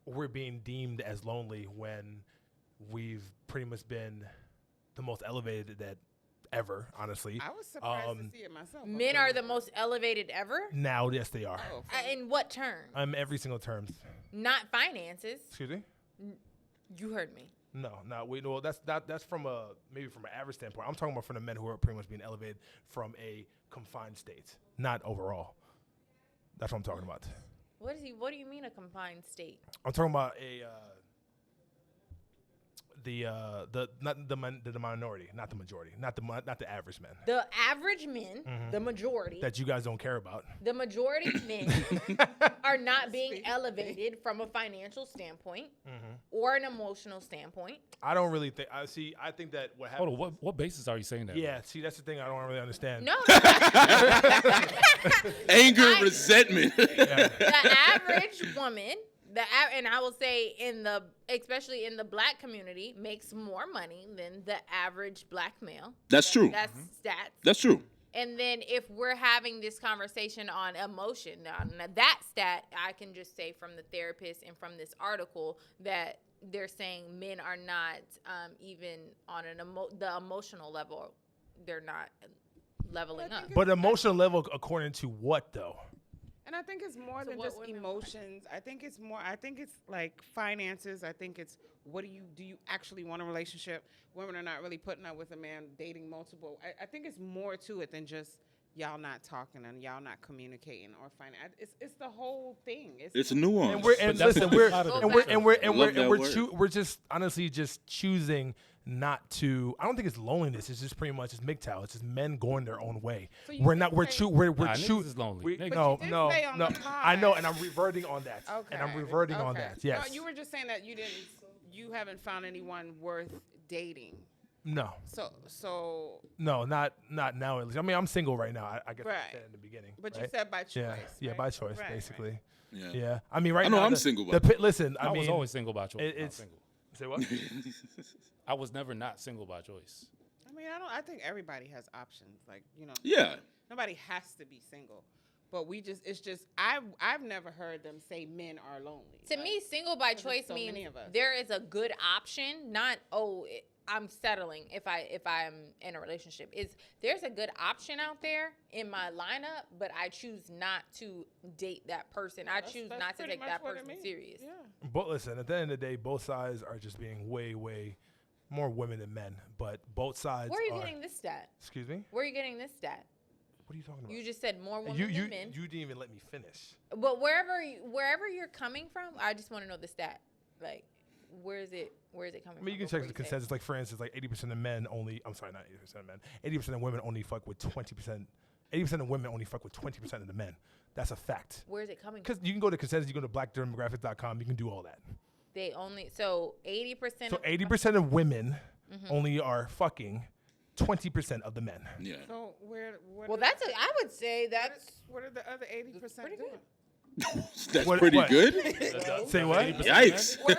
we're being deemed as lonely when we've pretty much been the most elevated that ever, honestly. I was surprised to see it myself. Men are the most elevated ever. Now, yes, they are. Oh, In what term? Every single terms. Not finances. Excuse me? You heard me. No, that's from maybe from an average standpoint. I'm talking about from the men who are pretty much being elevated from a confined state, not overall. That's what I'm talking about. What do you mean a confined state? I'm talking about the minority, not the majority, not the average men. The average men, the majority. That you guys don't care about. The majority of men are not being elevated from a financial standpoint or an emotional standpoint. I don't really think. I think that what happened. Hold on, what basis are you saying that? Yeah, see, that's the thing I don't really understand. No. Anger, resentment. The average woman, and I will say especially in the black community, makes more money than the average black male. That's true. That's stats. That's true. And then if we're having this conversation on emotion, on that stat, I can just say from the therapist and from this article that they're saying men are not even on the emotional level. They're not leveling up. But emotional level according to what though? And I think it's more than just emotions. I think it's like finances. I think it's do you actually want a relationship? Women are not really putting up with a man dating multiple. I think it's more to it than just y'all not talking and y'all not communicating or finding. It's the whole thing. It's nuance. We're just honestly just choosing not to. I don't think it's loneliness. It's just pretty much it's MGTOW. It's just men going their own way. So We're choosing lonely. No. I know, and I'm reverting on that. Okay. And I'm reverting on that. Yes. No, you were just saying that you haven't found anyone worth dating. No. So. No, not now at least. I mean, I'm single right now. I guess I said in the beginning. But right? you said by choice. Yeah, right? by choice, Right, basically. right. Yeah. I mean, right I know now I'm single. But listen, I was mean, always single by choice. It's single. Say what? I was never not single by choice. I mean, I think everybody has options. Like, yeah. Nobody has to be single. But I've never heard them say men are lonely. To me, single by choice so means many of us. there is a good option, not I'm settling if I'm in a relationship. There's a good option out there in my lineup, but I choose not to date that person. I choose not to take that person serious. Yeah. But listen, at the end of the day, both sides are just being way, way more women than men. But both sides. Where are you getting this stat? Excuse me? Where are you getting this stat? What are you talking about? You just said more women than men. You didn't even let me finish. But wherever you're coming from, I just want to know the stat. Like, where is it coming from? I mean, you can check the consensus. Like, for instance, like 80% of men only. I'm sorry, not 80% of men. 80% of women only fuck with 20%. 80% of women only fuck with 20% of the men. That's a fact. Where is it coming from? Because you can go to consensus. You go to blackdemographics.com. You can do all that. They only 80%. So 80% of women only are fucking 20% of the men. Yeah. So I would say that's what are the other 80% doing? That's pretty good. Say what? Yikes. I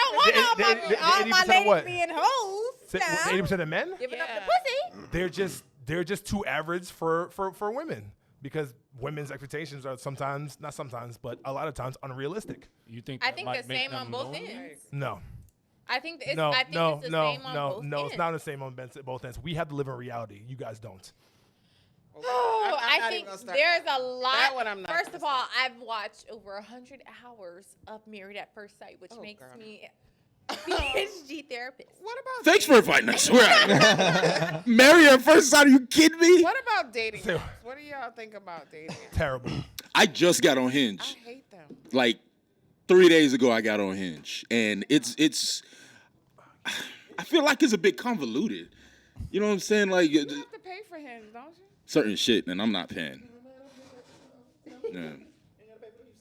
don't want all my ladies being hoes. 80% of men? Giving up the pussy. They're just too average for women because women's expectations are not sometimes, but a lot of times unrealistic. You think? I think the same on both ends. No. I think it's No, the same on both ends. it's not the same on both ends. We have to live in reality. You guys don't. Oh, I think there's a lot. That one I'm not First gonna of all, I've watched over 100 hours of Married at First Sight, which makes me a PhD therapist. What about Thanks for inviting us. Married at first sight? Are you kidding me? What about dating? What do y'all think about dating? Terrible. I just got on Hinge. I hate them. Like 3 days ago, I got on Hinge, and it's. I feel like it's a bit convoluted. You know what I'm saying? Like You have to pay for Hinge, don't you? certain shit, and I'm not paying. Yeah.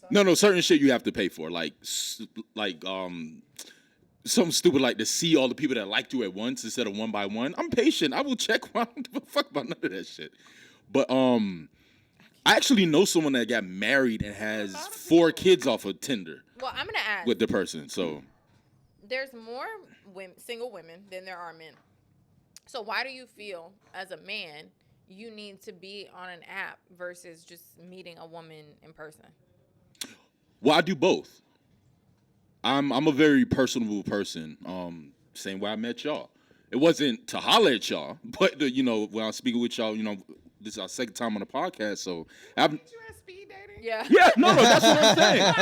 No, certain shit you have to pay for, like something stupid like to see all the people that liked you at once instead of one by one. I'm patient. I will check. I don't give a fuck about none of that shit. But I actually know someone that got married and has 4 kids off of Tinder. Well, I'm gonna ask. With the person, so There's more single women than there are men. So why do you feel, as a man, you need to be on an app versus just meeting a woman in person? Well, I do both. I'm a very personable person. Same way I met y'all. It wasn't to holler at y'all, but when I was speaking with y'all, this is our second time on the podcast, so Did you have speed dating? Yeah. Yeah, no, that's what I'm saying. No,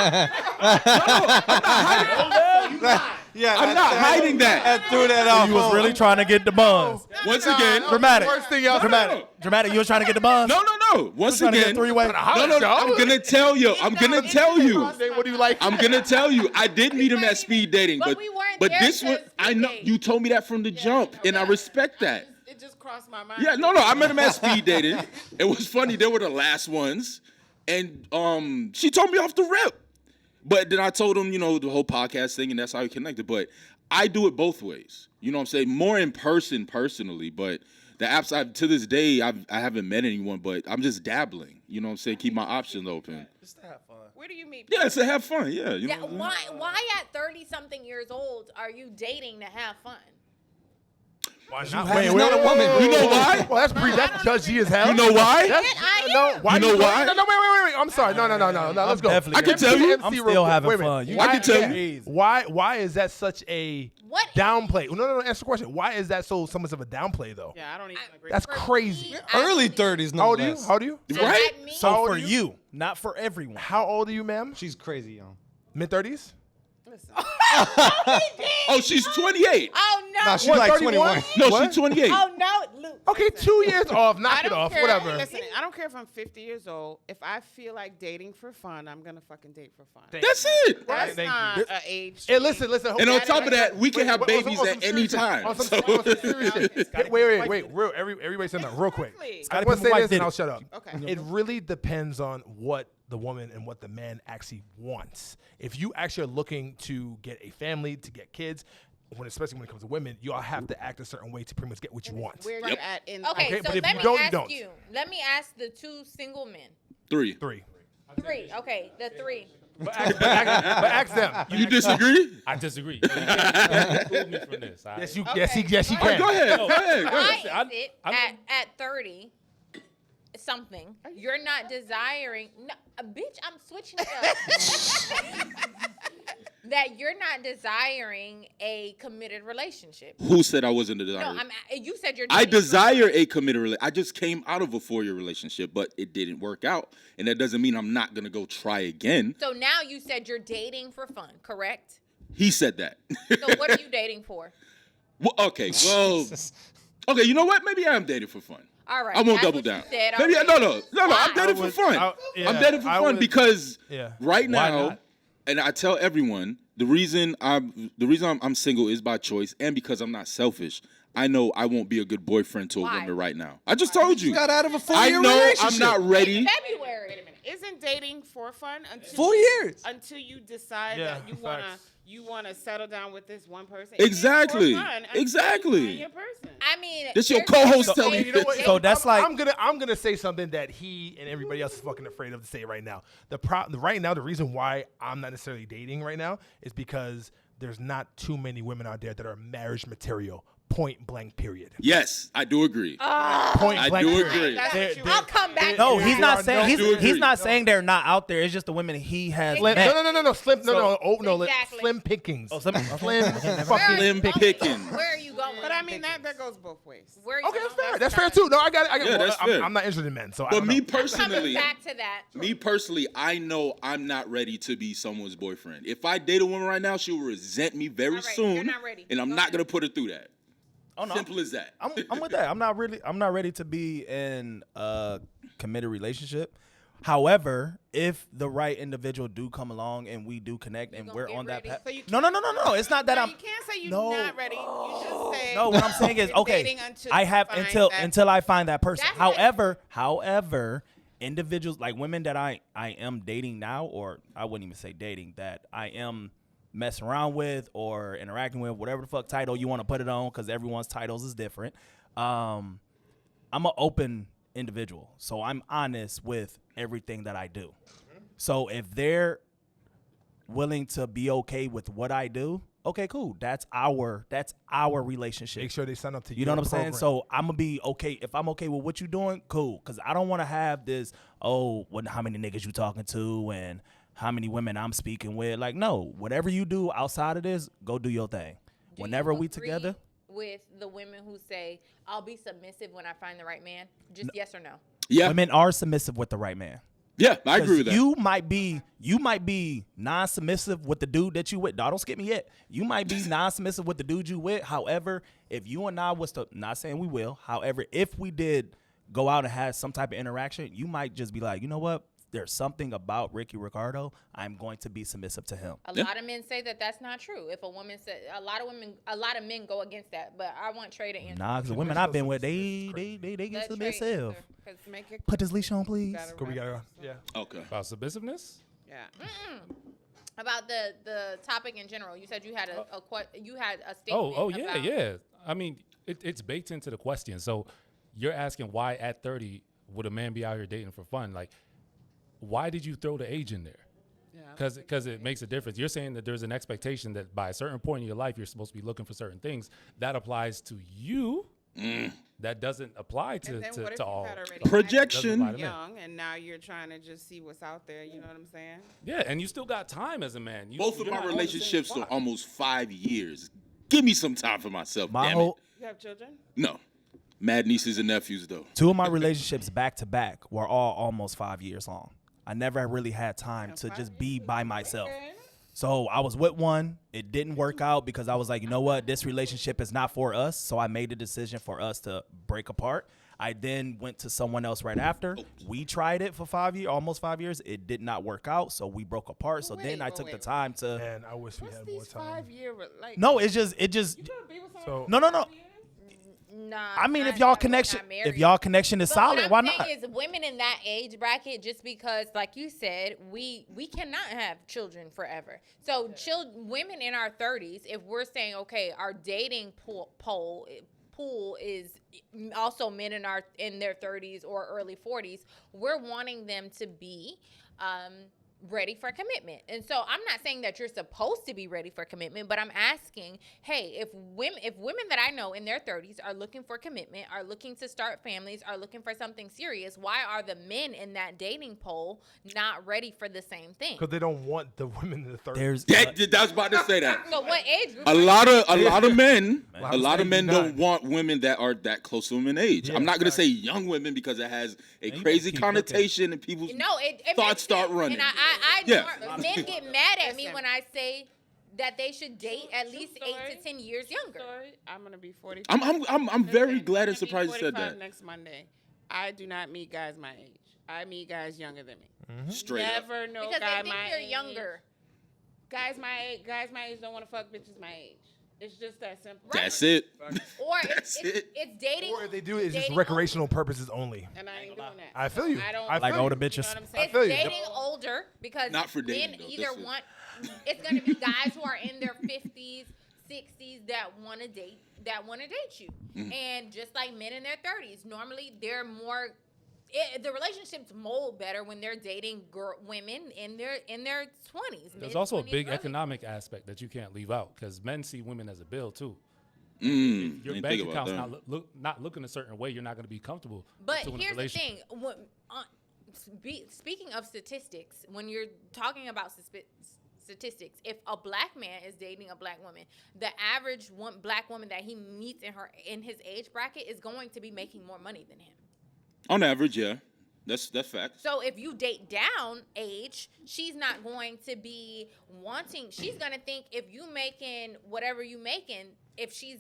I'm not hiding. Yeah, I'm not hiding that. I threw that out. You was really trying to get the buns. Once again, Dramatic. Worst thing y'all Dramatic. You was trying to get the buns. no. Once trying to get again, three-way. no. I'm gonna tell you. I'm gonna tell you. What do you like? I'm gonna tell you. I did meet him at speed dating, But but we weren't but there this to one, I know speed date. you told me that from the jump, and I respect that. It just crossed my mind. Yeah, no. I met him at speed dating. It was funny. They were the last ones, and she told me off the rip. But then I told him, the whole podcast thing, and that's how we connected. But I do it both ways. You know what I'm saying? More in person, personally. But the apps, to this day, I haven't met anyone, but I'm just dabbling. You know what I'm saying? Keep my options open. Just to have fun. Where do you meet? Yeah, to have fun. Yeah. You know Yeah, what I'm saying? why at 30-something years old are you dating to have fun? Why not? Wait, Not a woman. You know why? Well, that's judgy as hell. You know why? That's, I no, am. why You know you- why? No, wait. I'm sorry. No. Let's go. Definitely. I can tell you. I'm still having Wait a minute. fun. You I can tell got- you. Why is that such a What? downplay? No. Answer the question. Why is that so much of a downplay though? Yeah, I don't even agree. That's For crazy. me, Early I- 30s, no How old are you? less. How old are you? Right? At me, How So old for are you? you, not for everyone. How old are you, ma'am? She's crazy, young. Mid 30s? Listen, Oh, she's 28. Oh no! Nah, she's What, like 31? 21. No, What? she's 28. Oh no, Luke. Okay, 2 years off. Knock I it don't off. care. Whatever. Listen, I don't care if I'm 50 years old. If I feel like dating for fun, I'm gonna fucking date for fun. That's it. That's Thank not you. an age. Hey, listen. And on top of that, we can have Wait, babies on at some any serious shit. time. On some So- serious shit. Wait. Everybody say that real quick. Exactly. I Scottie want to Pippen say wife this did and it. I'll shut up. Okay. It really depends on what the woman and what the man actually wants. If you actually are looking to get a family, to get kids, especially when it comes to women, you all have to act a certain way to pretty much get what you want. Where Yep. you're at in Okay, Okay, so but if let you me don't, you ask don't. you. Let me ask the two single men. 3. 3. 3. Okay, the 3. But ask them. You disagree? I disagree. You can't exclude me from this. Yes, you. Okay. Yes, he can. Go ahead. Go ahead. Why listen, is it I'm- at 30 something you're not desiring? No, bitch, I'm switching it up. That you're not desiring a committed relationship. Who said I wasn't a desire? No, you said you're. I dating for desire fun. a committed relationship. I just came out of a 4-year relationship, but it didn't work out. And that doesn't mean I'm not going to go try again. So now you said you're dating for fun, correct? He said that. So what are you dating for? Well, okay, you know what? Maybe I am dating for fun. All right. I won't that's double what you down. said Maybe already. no. Why? I'm dating for fun. I'm dating for I fun would- because Yeah. right Why now, not? and I tell everyone the reason I'm single is by choice and because I'm not selfish. I know I won't be a good boyfriend to a Why? woman right now. I just told you. Got out of a I 4-year know relationship. I'm not ready. February. Wait a minute. Isn't dating for fun until 4 years. until you decide Yeah, that facts. you wanna settle down with this one person? Exactly. It's for fun until Exactly. you find your person. I mean, This your there's co-host different telling ways you You know to what? date. So that's like- I'm gonna say something that he and everybody else is fucking afraid of to say right now. Right now, the reason why I'm not necessarily dating right now is because there's not too many women out there that are marriage material. Point blank. Period. Yes, I do agree. Point I blank. do period. agree. That's There- what you there- I'll come back. No, There he's are not no- saying do agree. he's not saying they're not out there. It's just the women he has Exactly. met. No. Slim. Exactly. Slim pickings. Oh, slim- Slim Where are fucking. Slim you going? pickings. Where are you going? But I mean that goes both ways. Where are you Okay, going? that's fair. That's fair too. No, I got it. Yeah, that's fair. I'm not interested in men, so I But don't me know. Coming personally, back to that. I know I'm not ready to be someone's boyfriend. If I date a woman right now, she will resent me very All right, soon, you're not ready. and I'm Go not ahead. gonna put her through that. Oh, no. Simple as that. I'm with that. I'm not ready to be in a committed relationship. However, if the right individual do come along and we do connect and gonna we're get on that ready? path. So you No. It's not that No, I'm. you can't say you're No. not ready. You just say No, what I'm saying is you're okay. dating until I you have find until I find that person. That's like- However, individuals like women that I am dating now, or I wouldn't even say dating, that I am messing around with or interacting with, whatever the fuck title you want to put it on, because everyone's titles is different. I'm an open individual, so I'm honest with everything that I do. So if they're willing to be okay with what I do, okay, cool. That's our relationship. Make sure they sign up to You know what I'm your saying? program. So I'm gonna be okay if I'm okay with what you're doing. Cool, because I don't want to have this. Oh, how many niggas you talking to and how many women I'm speaking with? Like, no. Whatever you do outside of this, go do your thing. Do Whenever you we agree together. with the women who say, "I'll be submissive when I find the right man"? Just yes or no. Yeah. Women are submissive with the right man. Yeah, I agree with that. You might be non-submissive with the dude that you with. Dog, don't skip me yet. You might be non-submissive with the dude you with. However, if you and I was to, not saying we will, however, if we did go out and have some type of interaction, you might just be like, you know what? There's something about Ricky Ricardo. I'm going to be submissive to him. A lot of men say that that's not true. If a woman said, a lot of men go against that. But I want Trey to answer. Nah, because the women I've been with, they get submissive. Put this leash on, please. Go, we gotta go. Yeah. Okay. About submissiveness? Yeah. About the topic in general. You said you had a statement. Oh yeah, about, yeah. I mean, it's baked into the question. So you're asking why at 30 would a man be out here dating for fun? Like, why did you throw the age in there? Because it makes a difference. You're saying that there's an expectation that by a certain point in your life, you're supposed to be looking for certain things. That applies to you. That doesn't apply to all. Projection. Young, and now you're trying to just see what's out there. You know what I'm saying? Yeah, and you still got time as a man. Both of my relationships are almost 5 years. Give me some time for myself. Damn it. You have children? No. Mad nieces and nephews, though. 2 of my relationships back to back were all almost 5 years long. I never really had time to just be by myself. So I was with one. It didn't work out because I was like, you know what? This relationship is not for us. So I made a decision for us to break apart. I then went to someone else right after. We tried it for 5 years, almost 5 years. It did not work out. So we broke apart. So then I took the time to. And I wish we had more time. 5 year like. No, it just. So No. Nah, I mean, if y'all connection is solid, why not? What I'm saying is women in that age bracket, just because, like you said, we cannot have children forever. So women in our 30s, if we're saying, okay, our dating pool is also men in their 30s or early 40s, we're wanting them to be ready for commitment. And so I'm not saying that you're supposed to be ready for commitment, but I'm asking, hey, if women that I know in their 30s are looking for commitment, are looking to start families, are looking for something serious, why are the men in that dating poll not ready for the same thing? Because they don't want the women in the 30s. I was about to say that. So what age group? A lot of men don't want women that are that close to them in age. I'm not going to say young women because it has a crazy connotation and people's thoughts start running. And men get mad at me when I say that they should date at least 8 to 10 years younger. I'm gonna be 45. I'm very glad and surprised you said that. Next Monday, I do not meet guys my age. I meet guys younger than me. Straight Never up. know Because guy they think my you're age. younger. Guys my age don't want to fuck bitches my age. It's just that simple. That's it. Or it's dating. Or if they do it, it's just dating recreational purposes only. And I ain't doing that. I feel you. I don't I Like feel older you. bitches. You know what I'm saying? It's feel you. dating older because Not for dating, men though. either This is- want. It's gonna be guys who are in their 50s, 60s that want to date you, and just like men in their 30s, normally they're more. The relationships mold better when they're dating women in their 20s. There's also a mid-20s, big early. economic aspect that you can't leave out because men see women as a bill too. Your Didn't bank think about account's that. not looking a certain way, you're not going to be comfortable. But pursuing a here's the relationship. thing: speaking of statistics, when you're talking about statistics, if a black man is dating a black woman, the average black woman that he meets in his age bracket is going to be making more money than him. On average, yeah. That's fact. So if you date down age, she's not going to be wanting. She's gonna think if you making whatever you making, if she's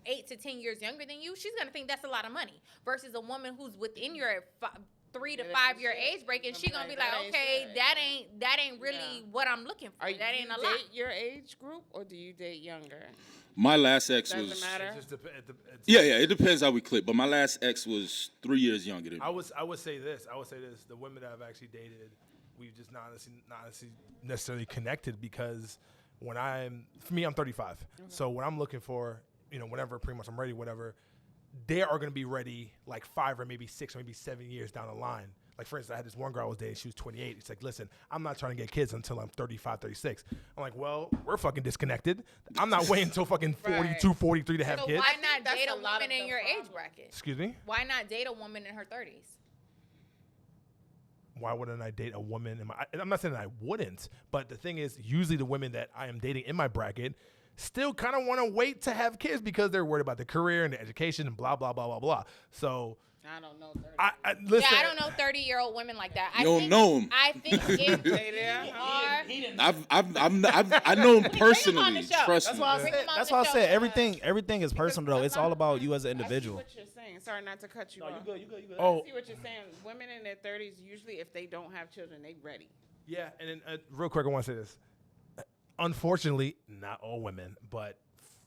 8 to 10 years younger than you, she's gonna think that's a lot of money. Versus a woman who's within your 3 to 5 year age break, and she's gonna be like, okay, that ain't really what I'm looking for. That ain't a lot. Date your age group or do you date younger? My last ex Doesn't was. matter. It just Yeah, it depends how we click. But my last ex was 3 years younger than me. I would say this. The women that I've actually dated, we've just not necessarily connected because I'm 35. So when I'm looking for, whenever pretty much I'm ready, whatever, they are going to be ready like 5 or maybe 6 or maybe 7 years down the line. Like, for instance, I had this one girl I was dating. She was 28. It's like, listen, I'm not trying to get kids until I'm 35, 36. I'm like, well, we're fucking disconnected. I'm not waiting until fucking 42, 43 to have So kids. why not That's date a a lot woman of in the your age problem. bracket? Excuse me? Why not date a woman in her 30s? Why wouldn't I date a woman? I'm not saying that I wouldn't, but the thing is, usually the women that I am dating in my bracket still kind of want to wait to have kids because they're worried about the career and the education and blah, blah, blah, blah, blah. So I don't know. 30. Listen. Yeah, I don't know 30-year-old women like that. You don't know 'em. I think if Stay there. I know him Bring him on personally. the show. Trust That's me. why I Bring said. him on That's the why I show. said everything is personal though. It's all about you as an I see individual. what you're saying. Sorry not to cut you off. You good. Oh, I see what you're saying. Women in their 30s, usually if they don't have children, they ready. yeah. And then real quick, I want to say this. Unfortunately, not all women, but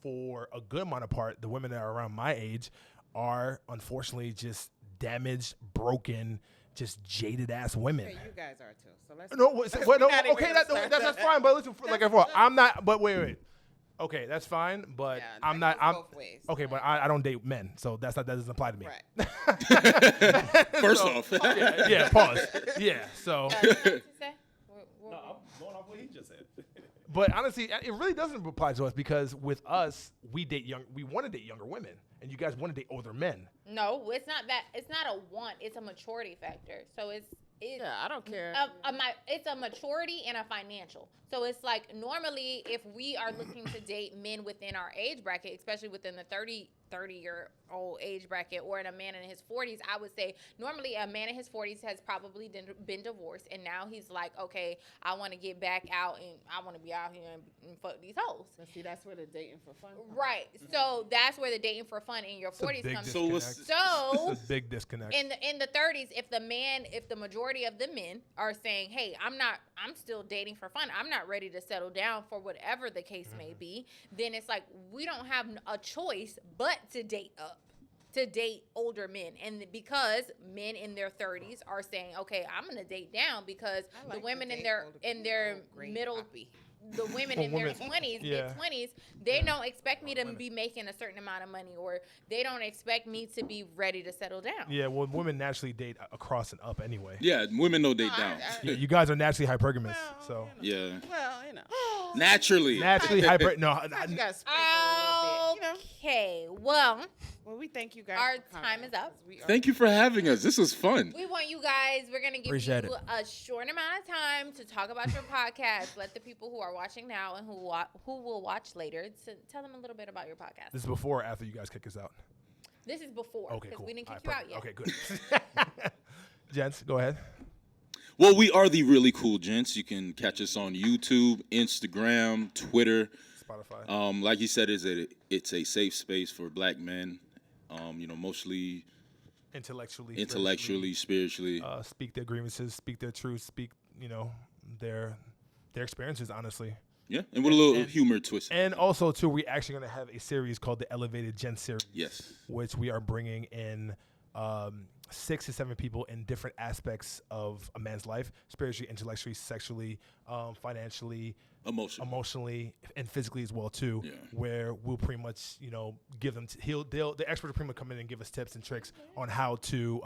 for a good amount of part, the women that are around my age are unfortunately just damaged, broken, just jaded ass women. Okay, you guys are too. So let's. No, no, not even okay, gonna start that's that. fine. But listen, like I thought, I'm not. But wait. Okay, that's fine. But Yeah, I'm that not. goes I'm both ways. okay. But I don't date men, so that doesn't apply to me. Right. First off. Yeah. Pause. Yeah. So. what you say? No, I'm going off what he just said. But honestly, it really doesn't apply to us because with us, we want to date younger women, and you guys want to date older men. No, it's not that. It's not a want. It's a maturity factor. So it's Yeah, I don't care. it's a maturity and a financial. So it's like normally if we are looking to date men within our age bracket, especially within the 30-year-old age bracket, or in a man in his 40s, I would say normally a man in his 40s has probably been divorced, and now he's like, okay, I want to get back out and I want to be out here and fuck these hoes. But see, that's where the dating for fun comes. Right. So that's where the dating for fun in your It's a 40s big comes. disconnect. So It's a big disconnect. in the 30s, if the majority of the men are saying, hey, I'm still dating for fun, I'm not ready to settle down for whatever the case may be, then it's like we don't have a choice but to date older men. And because men in their 30s are saying, okay, I'm gonna date down because I like the women to in date their older in people. their Oh, great middle copy. the women in their 20s, Yeah. mid-20s, they don't expect me to be making a certain amount of money, or they don't expect me to be ready to settle down. Yeah, well, women naturally date across and up anyway. Yeah, women don't date down. Yeah, you guys are naturally hypergamous, Well, so Yeah. Well, Naturally. naturally hyper. No, sometimes you gotta sprinkle a little bit. Okay, well, Well, we thank you guys. Our for coming, time is up. 'cause we are- Thank you for having us. This was fun. we want you guys, we're going to give Appreciate you it. a short amount of time to talk about your podcast. Let the people who are watching now and who will watch later, to tell them a little bit about your podcast. this is before or after you guys kick us out. This is before, Okay, because cool. we didn't kick All you right, out yet. Okay, good. Gents, go ahead. Well, we are the Really Cool Gents. You can catch us on YouTube, Instagram, Twitter. Spotify. Like you said, it's a safe space for black men. Mostly Intellectually, spiritually. speak their grievances, speak their truth, speak their experiences. Honestly. Yeah, and with a little humor twist. And also, too, we're actually going to have a series called the Elevated Gent Series. Yes. Which we are bringing in 6 to 7 people in different aspects of a man's life, spiritually, intellectually, sexually, financially, emotionally, and physically as well, too, where we'll pretty much, give them, the expert will pretty much come in and give us tips and tricks on how to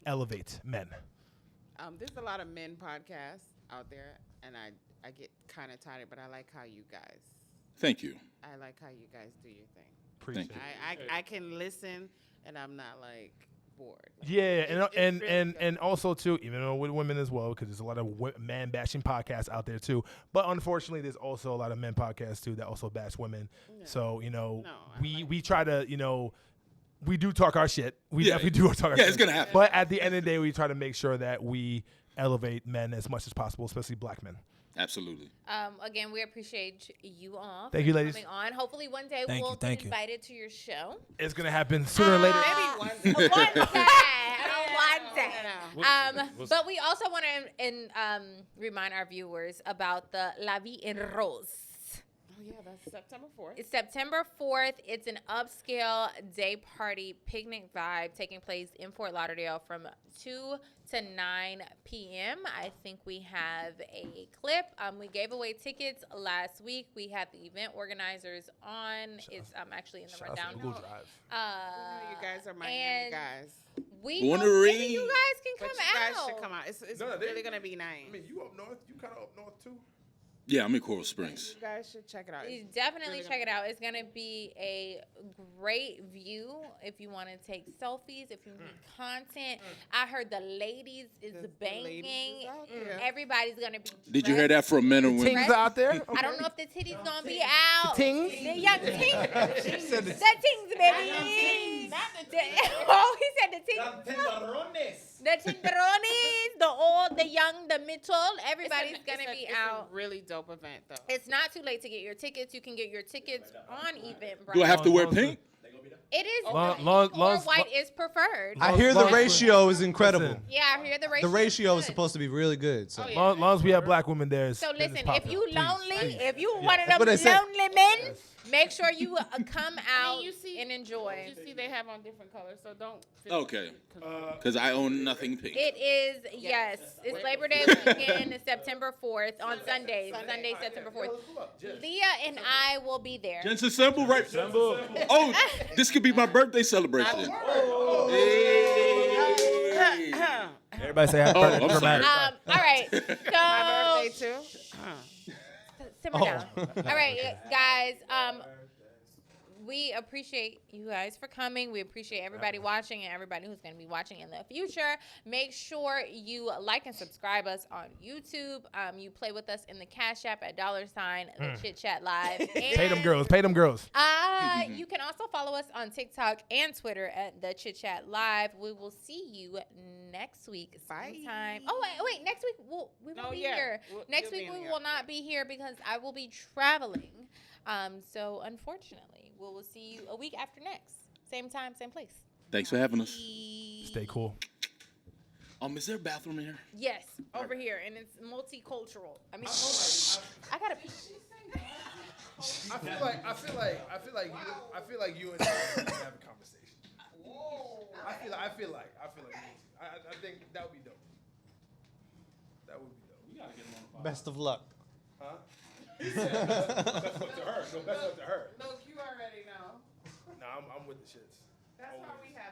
elevate men. There's a lot of men podcasts out there, and I get kind of tired, but I like how you guys. Thank you. I like how you guys do your thing. Appreciate it. I can listen, and I'm not like bored. Like, Yeah, it's really good. and also too, even though with women as well, because there's a lot of man bashing podcasts out there too. But unfortunately, there's also a lot of men podcasts too that also bash women. Yeah. So No, we try to we do talk our shit. We definitely do talk our shit. Yeah, it's gonna happen. But at the end of the day, we try to make sure that we elevate men as much as possible, especially black men. Absolutely. Again, we appreciate you all. Thank for you, ladies. Coming on. Hopefully, one day Thank we'll you, get thank you. invited to your show. It's gonna happen sooner or later. Maybe one day. One day. Yeah. But we also want to remind our viewers about the La Vie en Rose. Oh yeah, that's September 4th. It's September 4th. It's an upscale day party picnic vibe taking place in Fort Lauderdale from 2 to 9 p.m. I think we have a clip. We gave away tickets last week. We had the event organizers on. It's actually in the Shout out to rundown. Google Drive. You guys are Miami and guys. We Born know to maybe read. you guys can But come you guys out. should come out. It's No, they- really gonna be nice. you up north? You kind of up north too? Yeah, I'm in Coral Springs. You guys should check it out. You It's definitely really check it gonna out. It's gonna be a great view if you want to take selfies, if you need content. I heard the ladies is The banging, ladies is out there. everybody's gonna be. Did you hear that from men and women? Tings out there. I don't know if the titties gonna be out. Tings? The young tings. The tings, baby. Oh, he said the tings. The tenderonis, the old, the young, the middle. Everybody's gonna be out. It's a really dope event, though. It's not too late to get your tickets. You can get your tickets on Eventbrite. Do I have to wear pink? It is Long- or white is preferred. I hear the ratio is incredible. Listen. Yeah, I hear the ratio. The ratio is is supposed to be really good. So. Long as we have black women there. So then it's listen, if popular. you Please, lonely, please. if you one of them What I said. lonely men, make sure you come out you see- and enjoy. You see, they have on different colors, so don't. Okay. Because I own nothing pink. It is, yes. It's Labor Day weekend, it's September 4th on Sunday, September 4th. Leah and I will be there. Gents Assemble, right? Oh, this could be my birthday celebration. Hey. Everybody say happy Oh, birthday. I'm sorry. Dramatic. All right, My birthday, so too. simmer down. All right, guys. We appreciate you guys for coming. We appreciate everybody watching and everybody who's going to be watching in the future. Make sure you like and subscribe us on YouTube. You play with us in the Cash App at $, the Chit Chat Live. Pay them girls. Pay them girls. You can also follow us on TikTok and Twitter at the Chit Chat Live. We will see you next week sometime. Oh wait, next week we won't be here. Next week we will not be here because I will be traveling. So unfortunately, we will see you a week after next. Same time, same place. Thanks for having us. Stay cool. Is there a bathroom in here? Yes, over here, and it's multicultural. I mean, I gotta. I feel like you and I have a conversation. I feel like I think that would be dope. That would be dope. We gotta get him on the Best of luck. Huh? That's up to her. No, that's up to her. Look, you already know. No, I'm with the shits. That's why we have